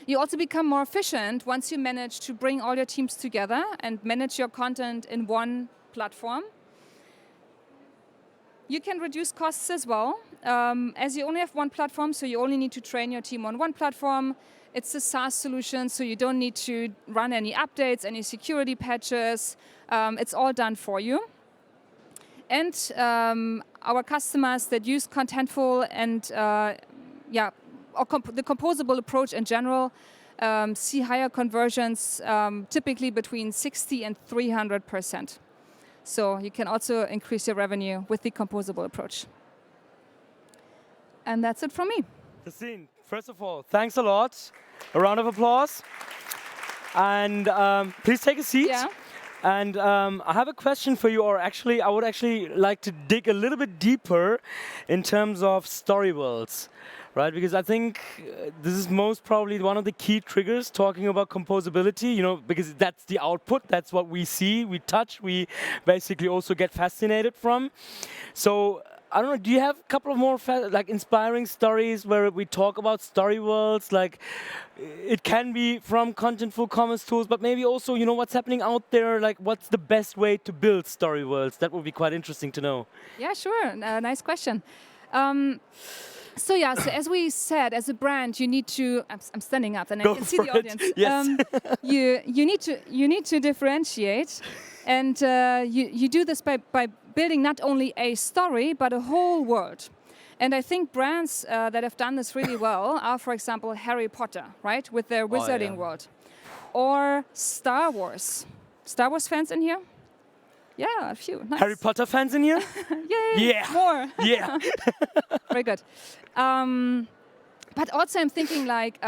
You also become more efficient once you manage to bring all your teams together and manage your content in one platform. You can reduce costs as well. As you only have one platform, so you only need to train your team on one platform. It's a SaaS solution, so you don't need to run any updates, any security patches. It's all done for you. And our customers that use Contentful and the composable approach in general see higher conversions, typically between 60 and 300%. So you can also increase your revenue with the composable approach. And that's it from me. Christine, first of all, thanks a lot. A round of applause. And please take a seat. Yeah. And I have a question for you, or actually, I would actually like to dig a little bit deeper in terms of story worlds, right? Because I think this is most probably one of the key triggers talking about composability, because that's the output, that's what we see, we touch, we basically also get fascinated from. So, I don't know, do you have a couple of more inspiring stories where we talk about story worlds? Like, it can be from Contentful commerce tools, but maybe also, what's happening out there? Like, what's the best way to build story worlds? That would be quite interesting to know. Yeah, sure. Nice question. So as we said, as a brand, you need to. I'm standing up, and I can see the audience. Yes. You need to differentiate, and you do this by building not only a story but a whole world. And I think brands that have done this really well are, for example, Harry Potter, right, with their wizarding world, or Star Wars. Star Wars fans in here? Yeah, a few. Nice. Harry Potter fans in here? Yay! Yeah. More. Yeah. Very good. But also I'm thinking like,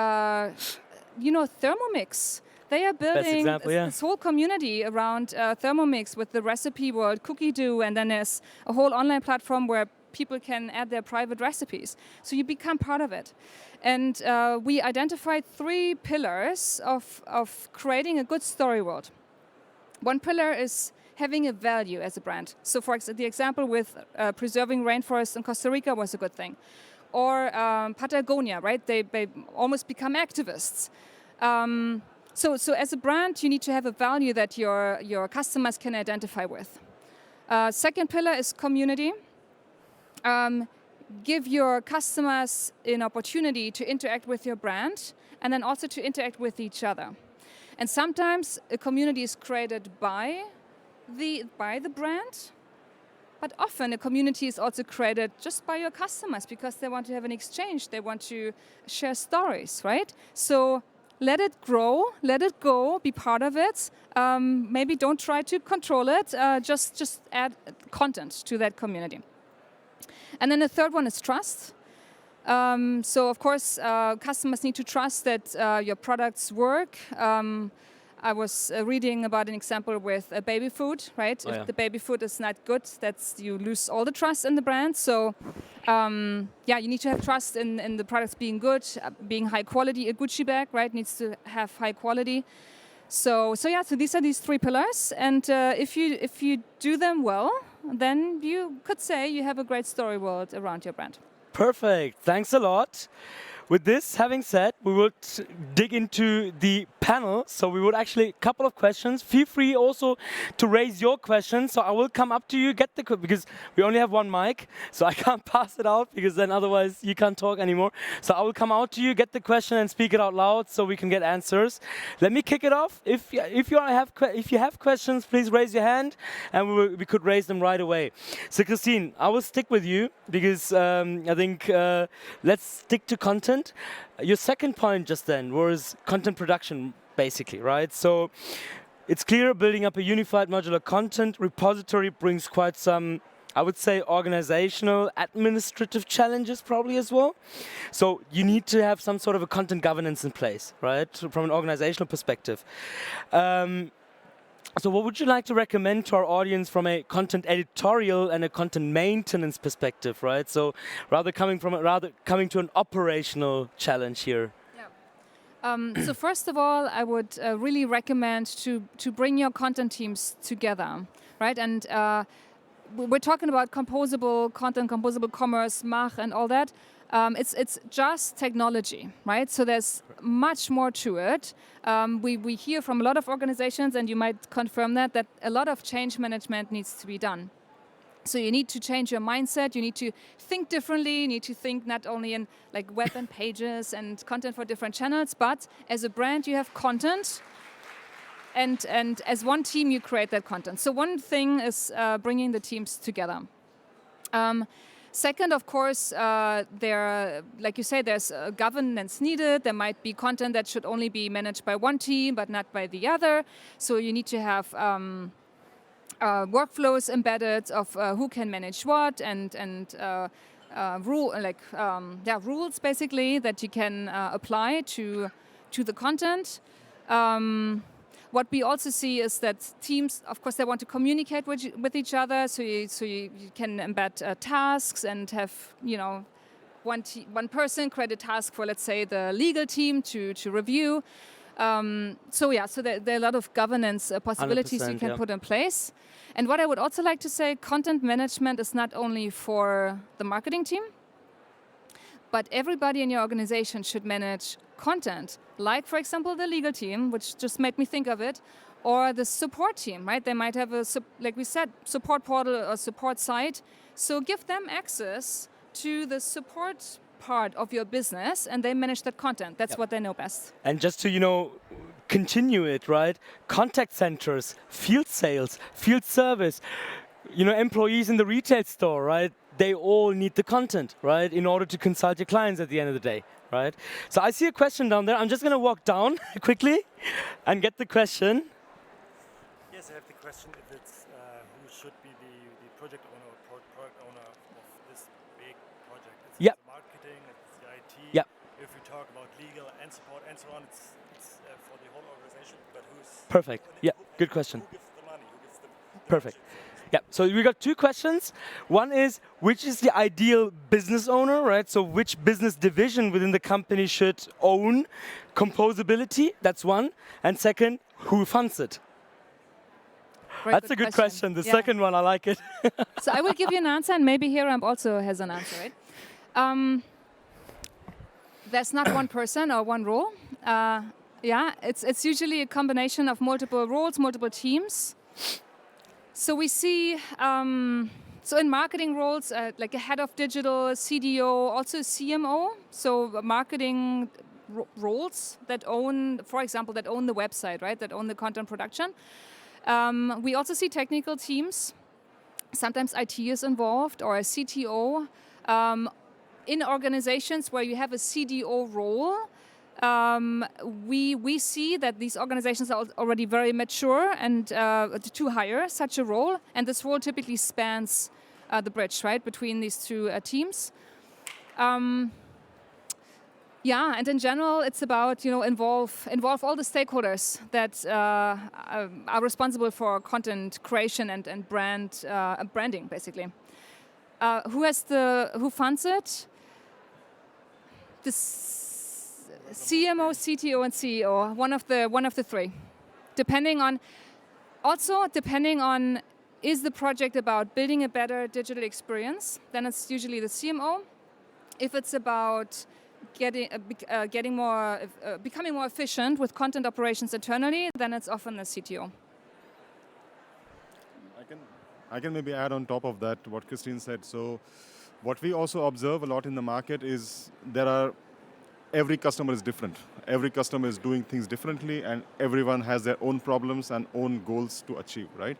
Thermomix. They are building this whole community around Thermomix with the recipe world, Cookie Do, and then there's a whole online platform where people can add their private recipes. So you become part of it. And we identified 3 pillars of creating a good story world. One pillar is having a value as a brand. So for the example with preserving rainforests in Costa Rica was a good thing. Or Patagonia, right? They almost become activists. So as a brand, you need to have a value that your customers can identify with. Second pillar is community. Give your customers an opportunity to interact with your brand and then also to interact with each other. And sometimes a community is created by the brand, but often a community is also created just by your customers because they want to have an exchange, they want to share stories, right? So let it grow, let it go, be part of it. Maybe don't try to control it, just add content to that community. And then the third one is trust. So of course, customers need to trust that your products work. I was reading about an example with baby food, right? If the baby food is not good, you lose all the trust in the brand. So you need to have trust in the products being good, being high quality. A Gucci bag, right, needs to have high quality. So these are these 3 pillars, and if you do them well, then you could say you have a great story world around your brand. Perfect. Thanks a lot. With this having said, we would dig into the panel. So we would actually, a couple of questions. Feel free also to raise your questions. So I will come up to you, because we only have one mic. So I can't pass it out because then otherwise you can't talk anymore. So I will come out to you, get the question and speak it out loud so we can get answers. Let me kick it off. If you have questions, please raise your hand and we could raise them right away. So Christine, I will stick with you because I think let's stick to content. Your second point just then was content production, basically, right? So it's clear building up a unified modular content repository brings quite some, I would say, organizational, administrative challenges probably as well. So you need to have some sort of a content governance in place, right? From an organizational perspective. So what would you like to recommend to our audience from a content editorial and a content maintenance perspective, right? So rather coming to an operational challenge here. Yeah. So first of all, I would really recommend to bring your content teams together, right? And we're talking about composable content, composable commerce, MACH, and all that. It's just technology, right? So there's much more to it. We hear from a lot of organizations, and you might confirm that a lot of change management needs to be done. So you need to change your mindset, you need to think differently, you need to think not only in like web and pages and content for different channels, but as a brand you have content, and as one team you create that content. So one thing is bringing the teams together. Second, of course, like you say, there's governance needed. There might be content that should only be managed by one team, but not by the other. So you need to have workflows embedded of who can manage what, and rules basically that you can apply to the content. What we also see is that teams, of course, they want to communicate with each other, so you can embed tasks and have, one person create a task for, let's say, the legal team to review. So there are a lot of governance possibilities you can put in place. And what I would also like to say, content management is not only for the marketing team, but everybody in your organization should manage content, like, for example, the legal team, which just made me think of it, or the support team, right? They might have like we said, support portal or support site. So give them access to the support part of your business, and they manage that content. That's what they know best. And just to, continue it, right? Contact centers, field sales, field service, employees in the retail store, right? They all need the content, right? In order to consult your clients at the end of the day, right? So I see a question down there. I'm just going to walk down quickly and get the question. Yes, I have the question if it's who should be the project owner or product owner of this big project. It's the marketing, it's the IT. Yeah. If we talk about legal and support and so on, it's for the whole organization, but who's... Perfect. Yeah, good question. Who gives the money? Who gives the Perfect. Yeah, so we got two questions. One is, which is the ideal business owner, right? So which business division within the company should own composability? That's one. And second, who funds it? That's a good question. The second one, I like it. So I will give you an answer, and maybe Hiram also has an answer, right? There's not one person or one role. It's usually a combination of multiple roles, multiple teams. So we see, so in marketing roles, like a head of digital, CDO, also CMO. So marketing roles that own, for example, that own the website, right? That own the content production. We also see technical teams. Sometimes IT is involved, or a CTO. In organizations where you have a CDO role, we see that these organizations are already very mature and to hire such a role, and this role typically spans the bridge, right, between these two teams. And in general, it's about involve all the stakeholders that are responsible for content creation and branding, basically. Who funds it? The CMO, CTO, and CEO, one of the three. Depending on, is the project about building a better digital experience, then it's usually the CMO. If it's about becoming more efficient with content operations internally, then it's often the CTO. I can maybe add on top of that what Christine said. So what we also observe a lot in the market is every customer is different. Every customer is doing things differently, and everyone has their own problems and own goals to achieve, right?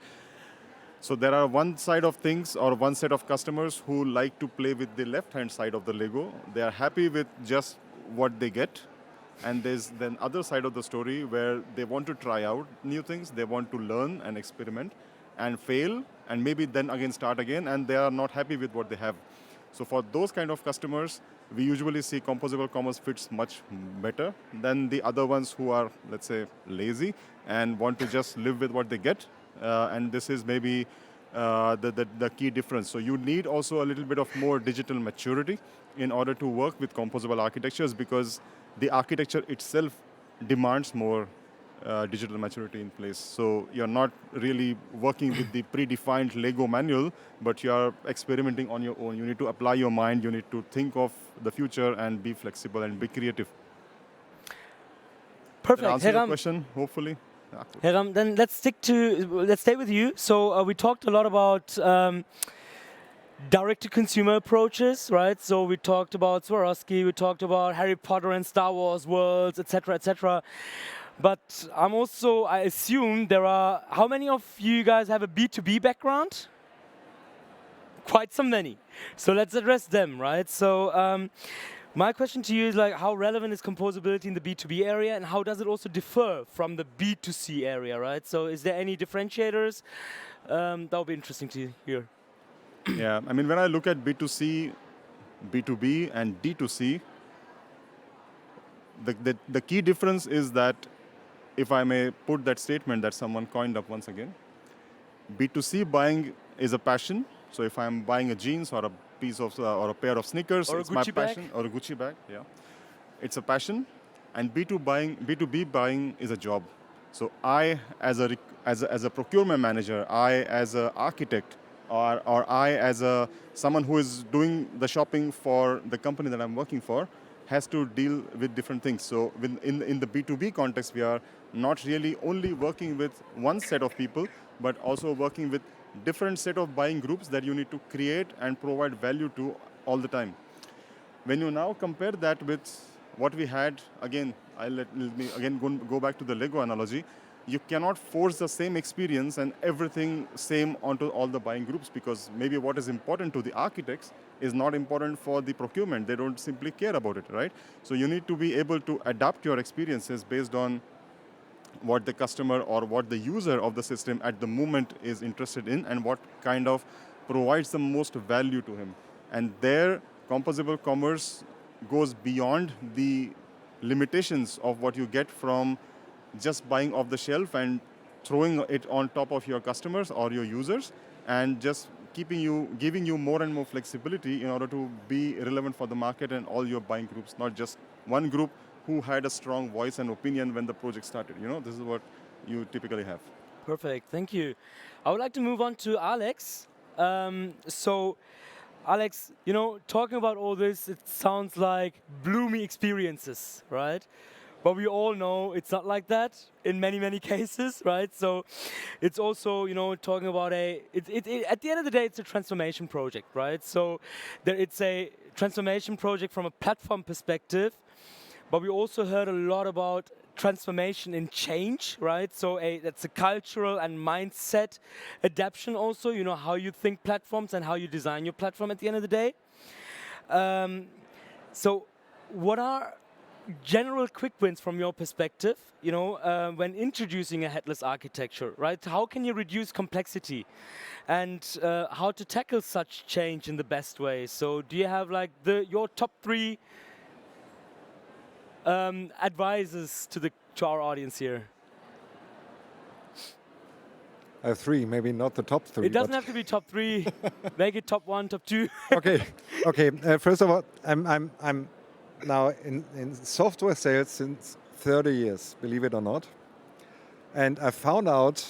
So there are one side of things, or one set of customers who like to play with the left-hand side of the Lego. They are happy with just what they get. And there's then other side of the story where they want to try out new things. They want to learn and experiment and fail, and maybe then again start again, and they are not happy with what they have. So for those kind of customers, we usually see Composable Commerce fits much better than the other ones who are, let's say, lazy and want to just live with what they get. And this is maybe the key difference. So you need also a little bit of more digital maturity in order to work with composable architectures, because the architecture itself demands more digital maturity in place. So you're not really working with the predefined Lego manual, but you're experimenting on your own. You need to apply your mind, you need to think of the future and be flexible and be creative. Perfect. Answer your question, hopefully. Hiram, then let's stay with you. So we talked a lot about direct-to-consumer approaches, right? So we talked about Swarovski, we talked about Harry Potter and Star Wars worlds, etc., etc. But I assume there are, how many of you guys have a B2B background? Quite so many. So let's address them, right? So my question to you is like, how relevant is composability in the B2B area, and how does it also differ from the B2C area, right? So is there any differentiators? That would be interesting to hear. Yeah, I mean, when I look at B2C, B2B, and D2C, the key difference is that, if I may put that statement that someone coined up once again, B2C buying is a passion. So if I'm buying a jeans or a piece of or a pair of sneakers, or it's my passion. bag. Or a Gucci bag, yeah. It's a passion. And B2B buying is a job. So I, as a procurement manager, I as an architect, or I as someone who is doing the shopping for the company that I'm working for, has to deal with different things. So in the B2B context, we are not really only working with one set of people, but also working with different set of buying groups that you need to create and provide value to all the time. When you now compare that with what we had, again, let me again go back to the Lego analogy. You cannot force the same experience and everything same onto all the buying groups, because maybe what is important to the architects is not important for the procurement. They don't simply care about it, right? So you need to be able to adapt your experiences based on what the customer or what the user of the system at the moment is interested in, and what kind of provides the most value to him. And there, composable commerce goes beyond the limitations of what you get from just buying off the shelf and throwing it on top of your customers or your users, and just giving you more and more flexibility in order to be relevant for the market and all your buying groups, not just one group who had a strong voice and opinion when the project started. You know, this is what you typically have. Perfect, thank you. I would like to move on to Alex. So, Alex, you know, talking about all this, it sounds like bloomy experiences, right? But we all know it's not like that in many, many cases, right? So it's also, you know, talking about at the end of the day, it's a transformation project, right? So it's a transformation project from a platform perspective, but we also heard a lot about transformation in change, right? So that's a cultural and mindset adaptation also, you know, how you think platforms and how you design your platform at the end of the day. So what are general quick wins from your perspective, you know, when introducing a headless architecture, right? How can you reduce complexity, and how to tackle such change in the best way? So do you have like your top 3 advices to our audience here? I have 3, maybe not the top 3. It doesn't have to be top 3. Make it top 1, top 2. Okay. First of all, I'm now in software sales since 30 years, believe it or not. And I found out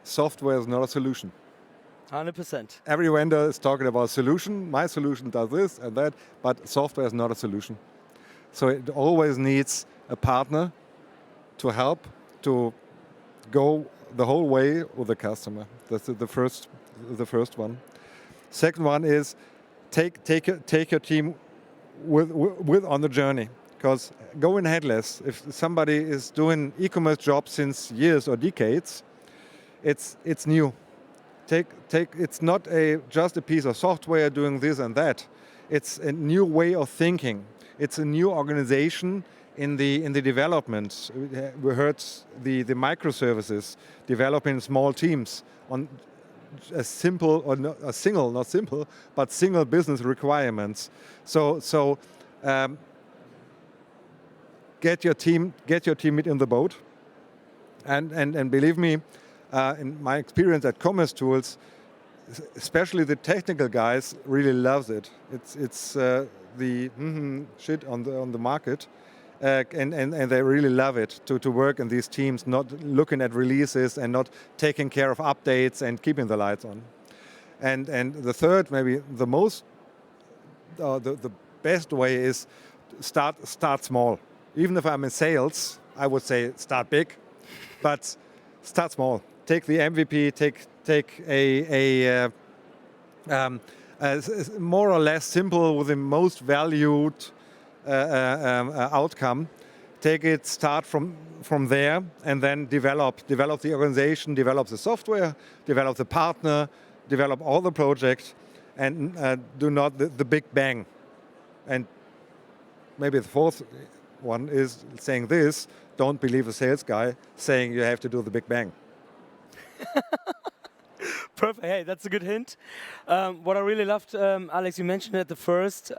software is not a solution. 100%. Every vendor is talking about solution. My solution does this and that, but software is not a solution. So it always needs a partner to help to go the whole way with the customer. That's the first one. Second one is take your team with on the journey, because going headless, if somebody is doing e-commerce jobs since years or decades, it's new. It's not just a piece of software doing this and that. It's a new way of thinking. It's a new organization in the development. We heard the microservices developing small teams on a simple, or not a single, not simple, but single business requirements. So get your team in the boat, and believe me, in my experience at commercetools, especially the technical guys really loves it. It's the shit on the market. And they really love it to work in these teams, not looking at releases and not taking care of updates and keeping the lights on. And the third, maybe the most, the best way is start small. Even if I'm in sales, I would say start big, but start small. Take the MVP, take more or less simple with the most valued outcome. Take it, start from there, and then develop the organization, develop the software, develop the partner, develop all the projects, and do not the big bang. And maybe the fourth one is saying this: don't believe a sales guy saying you have to do the big bang. Perfect. Hey, that's a good hint. What I really loved, Alex, you mentioned at the first,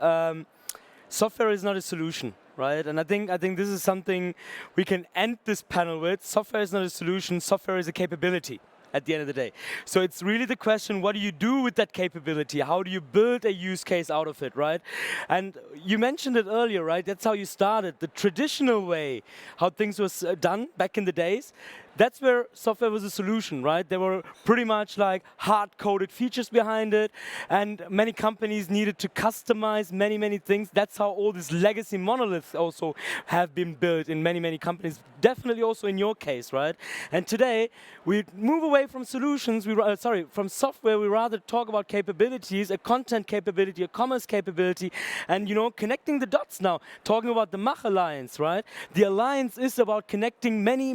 software is not a solution, right? And I think this is something we can end this panel with. Software is not a solution. Software is a capability at the end of the day. So it's really the question, what do you do with that capability? How do you build a use case out of it, right? And you mentioned it earlier, right? That's how you started. The traditional way, how things was done back in the days, that's where software was a solution, right? There were pretty much like hard-coded features behind it, and many companies needed to customize many things. That's how all these legacy monoliths also have been built in many companies, definitely also in your case, right? And today, we move away from solutions, from software, we rather talk about capabilities, a content capability, a commerce capability, and connecting the dots now, talking about the MACH Alliance, right? The alliance is about connecting many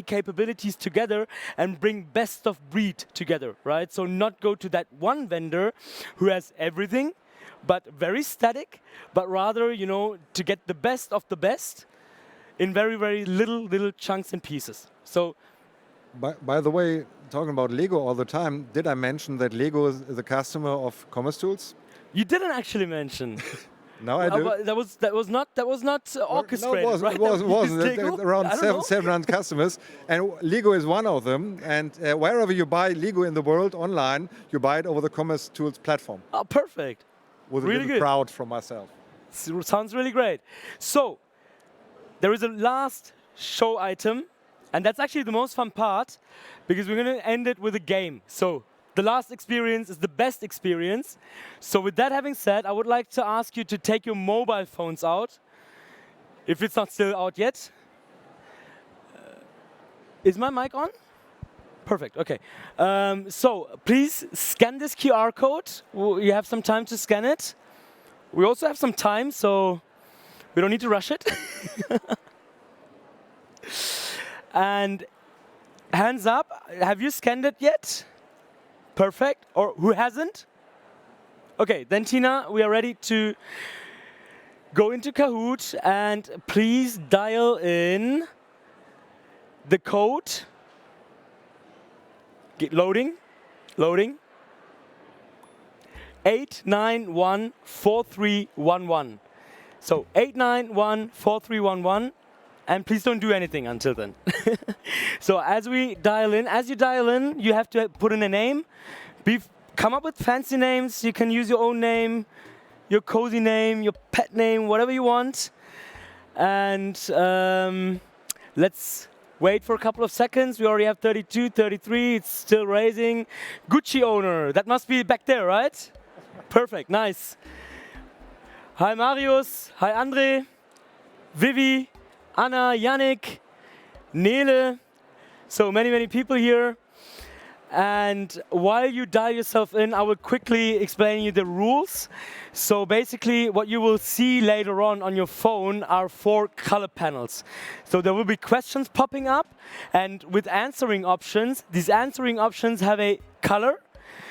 capabilities together and bring best of breed together, right? So not go to that one vendor who has everything, but very static, but rather, to get the best of the best in very little chunks and pieces. So, by the way, talking about Lego all the time, did I mention that Lego is the customer of commercetools? you didn't actually mention. No, I do. That was not orchestrated. No, right? it wasn't. Around 700 customers, and Lego is one of them. And wherever you buy Lego in the world online, you buy it over the commercetools platform. Oh, perfect. With really a little good. proud from myself. Sounds really great. So there is a last show item, and that's actually the most fun part, because we're going to end it with a game. So the last experience is the best experience. So with that having said, I would like to ask you to take your mobile phones out, if it's not still out yet. Is my mic on? Perfect, okay. So please scan this QR code. You have some time to scan it. We also have some time, so we don't need to rush it. And hands up, have you scanned it yet? Perfect. Or who hasn't? Okay, then Tina, we are ready to go into Kahoot, and please dial in the code. Loading. 8914311. So 8914311. And please don't do anything until then. So as you dial in, you have to put in a name. Come up with fancy names. You can use your own name, your cozy name, your pet name, whatever you want. And let's wait for a couple of seconds. We already have 32, 33. It's still raising. Gucci owner. That must be back there, right? Perfect. Nice. Hi, Marius. Hi, Andre. Vivi. Anna, Yannick, Nele, so many people here. And while you dial yourself in, I will quickly explain you the rules. So basically, what you will see later on your phone are 4 color panels. So there will be questions popping up, and with answering options, these answering options have a color.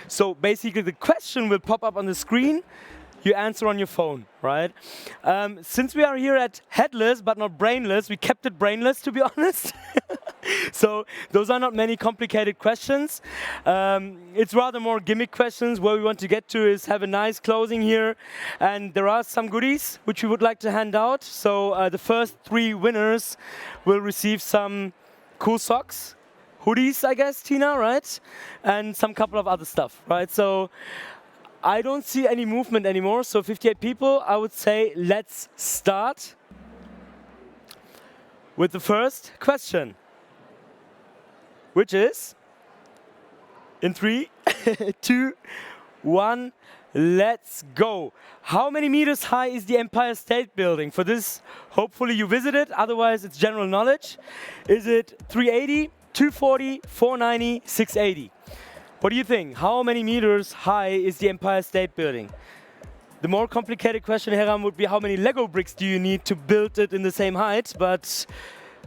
So basically, the question will pop up on the screen. You answer on your phone, right? Since we are here at Headless, but not brainless, we kept it brainless, to be honest. So those are not many complicated questions. It's rather more gimmick questions. Where we want to get to is have a nice closing here. And there are some goodies which we would like to hand out. So the first 3 winners will receive some cool socks, hoodies, I guess, Tina, right? And some couple of other stuff, right? So I don't see any movement anymore, so 58 people, I would say let's start with the first question, which is, in 3, 2, 1, let's go. How many meters high is the Empire State Building? For this, hopefully you visit it, otherwise it's general knowledge. Is it 380, 240, 490, 680? What do you think? How many meters high is the Empire State Building? The more complicated question, Heram, would be how many Lego bricks do you need to build it in the same height? But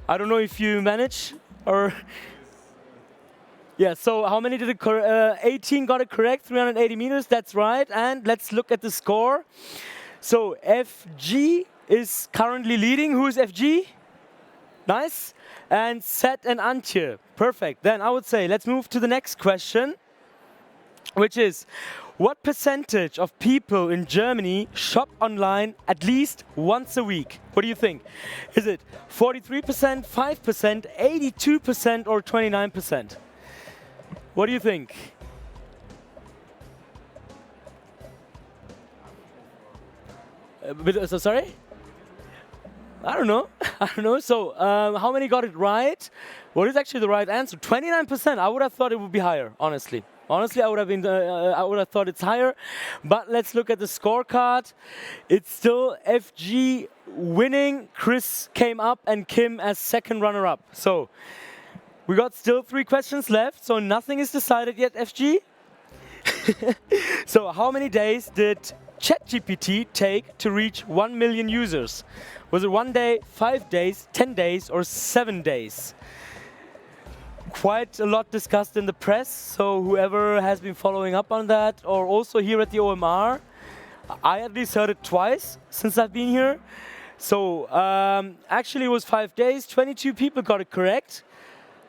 I don't know if you manage or... Yeah, so how many did it 18 got it correct, 380 meters, that's right. And let's look at the score. So FG is currently leading. Who is FG? Nice. And Set and Antje. Perfect. Then I would say let's move to the next question, which is, what percentage of people in Germany shop online at least once a week? What do you think? Is it 43%, 5%, 82%, or 29%? What do you think? So sorry? I don't know. I don't know. So how many got it right? What is actually the right answer? 29%. I would have thought it would be higher, honestly. Honestly, I would have thought it's higher. But let's look at the scorecard. It's still FG winning. Chris came up and Kim as second runner-up. So we got still 3 questions left. So nothing is decided yet, FG. So how many days did ChatGPT take to reach 1 million users? Was it 1 day, 5 days, 10 days, or 7 days? Quite a lot discussed in the press, so whoever has been following up on that, or also here at the OMR, I at least heard it twice since I've been here. So actually it was 5 days, 22 people got it correct.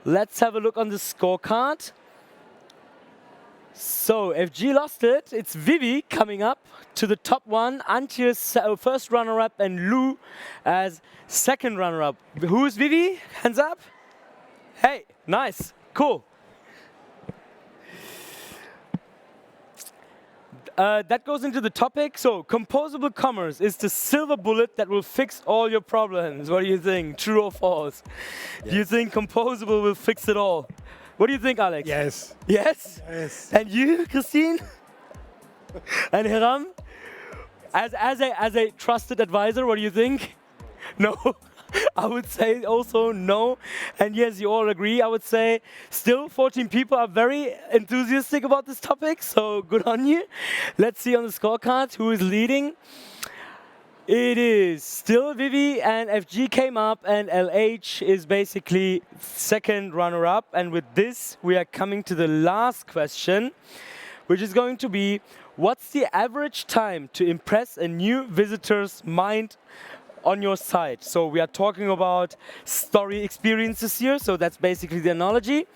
Let's have a look on the scorecard. So FG lost it. It's Vivi coming up to the top one. Antje's first runner-up and Lou as second runner-up. Who's Vivi? Hands up. Hey, nice, cool. That goes into the topic. So composable commerce is the silver bullet that will fix all your problems. What do you think? True or false? Yes. Do you think composable will fix it all? What do you think, Alex? Yes. Yes? Yes. And you, Christine? And Hiram? As a trusted advisor, what do you think? No? I would say also no. And yes, you all agree. I would say still 14 people are very enthusiastic about this topic, so good on you. Let's see on the scorecard who is leading. It is still Vivi and FG came up and LH is basically second runner-up. And with this, we are coming to the last question, which is going to be, what's the average time to impress a new visitor's mind on your site? So we are talking about story experiences here, so that's basically the analogy.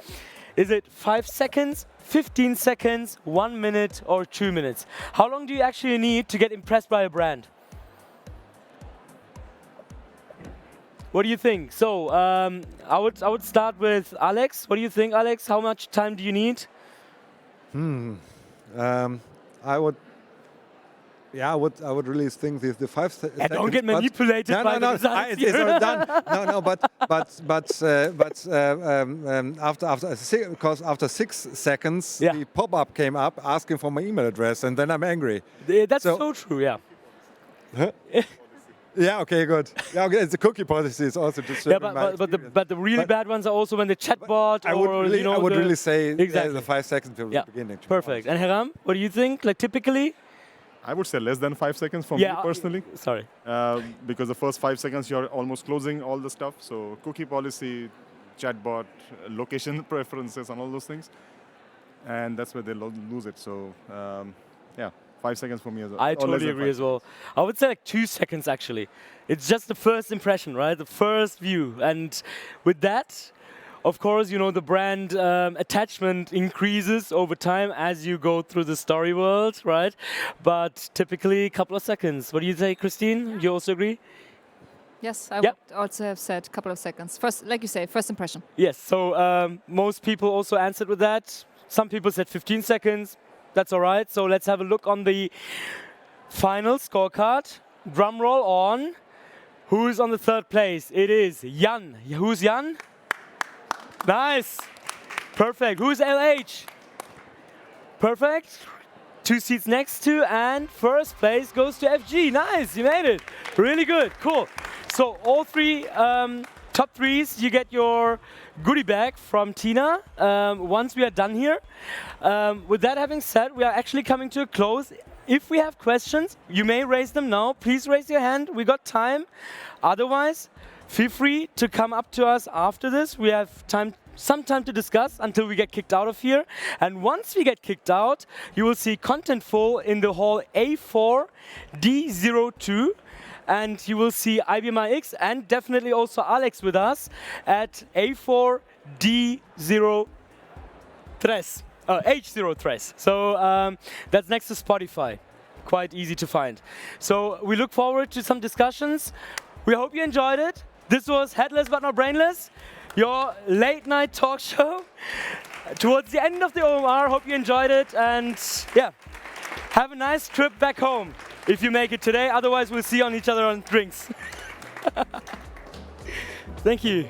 Is it 5 seconds, 15 seconds, 1 minute, or 2 minutes? How long do you actually need to get impressed by a brand? What do you think? So I would start with Alex. What do you think, Alex? How much time do you need? I would really think the 5 seconds. Don't get manipulated by the results. It's already done. No, because after 6 seconds, the pop-up came up asking for my email address, and then I'm angry. That's so true, yeah. Huh? Yeah, okay, good. Yeah, okay, it's the cookie policy is also just. Yeah, but the really bad ones are also when the chatbot I would really say exactly. The 5 seconds from the beginning. Perfect. And Hiram, what do you think? Like typically? I would say less than 5 seconds for me personally. Sorry. Because the first 5 seconds you're almost closing all the stuff. So cookie policy, chatbot, location preferences, and all those things. And that's where they lose it. So yeah. 5 seconds for me as well. I totally agree as well. I would say like 2 seconds actually. It's just the first impression, right? The first view. And with that, of course, you know, the brand attachment increases over time as you go through the story world, right? But typically a couple of seconds. What do you say, Christine? You also agree? Yes, I would also have said a couple of seconds. First, like you say, first impression. Yes, so most people also answered with that. Some people said 15 seconds. That's all right. So let's have a look on the final scorecard. Drum roll on. Who's on the 3rd place? It is Jan. Who's Jan? Nice. Perfect. Who's LH? Perfect. 2 seats next to, and 1st place goes to FG. Nice. You made it. Really good. Cool. So all 3 top threes, you get your goodie bag from Tina once we are done here. With that having said, we are actually coming to a close. If we have questions, you may raise them now. Please raise your hand. We got time. Otherwise, feel free to come up to us after this. We have some time to discuss until we get kicked out of here. And once we get kicked out, you will see Contentful in the hall A4D02. And you will see IBM iX and definitely also Alex with us at A4D03. H03. So that's next to Spotify. Quite easy to find. So we look forward to some discussions. We hope you enjoyed it. This was Headless but not Brainless, your late night talk show towards the end of the OMR. Hope you enjoyed it, and yeah, have a nice trip back home if you make it today. Otherwise, we'll see on each other on drinks. Thank you.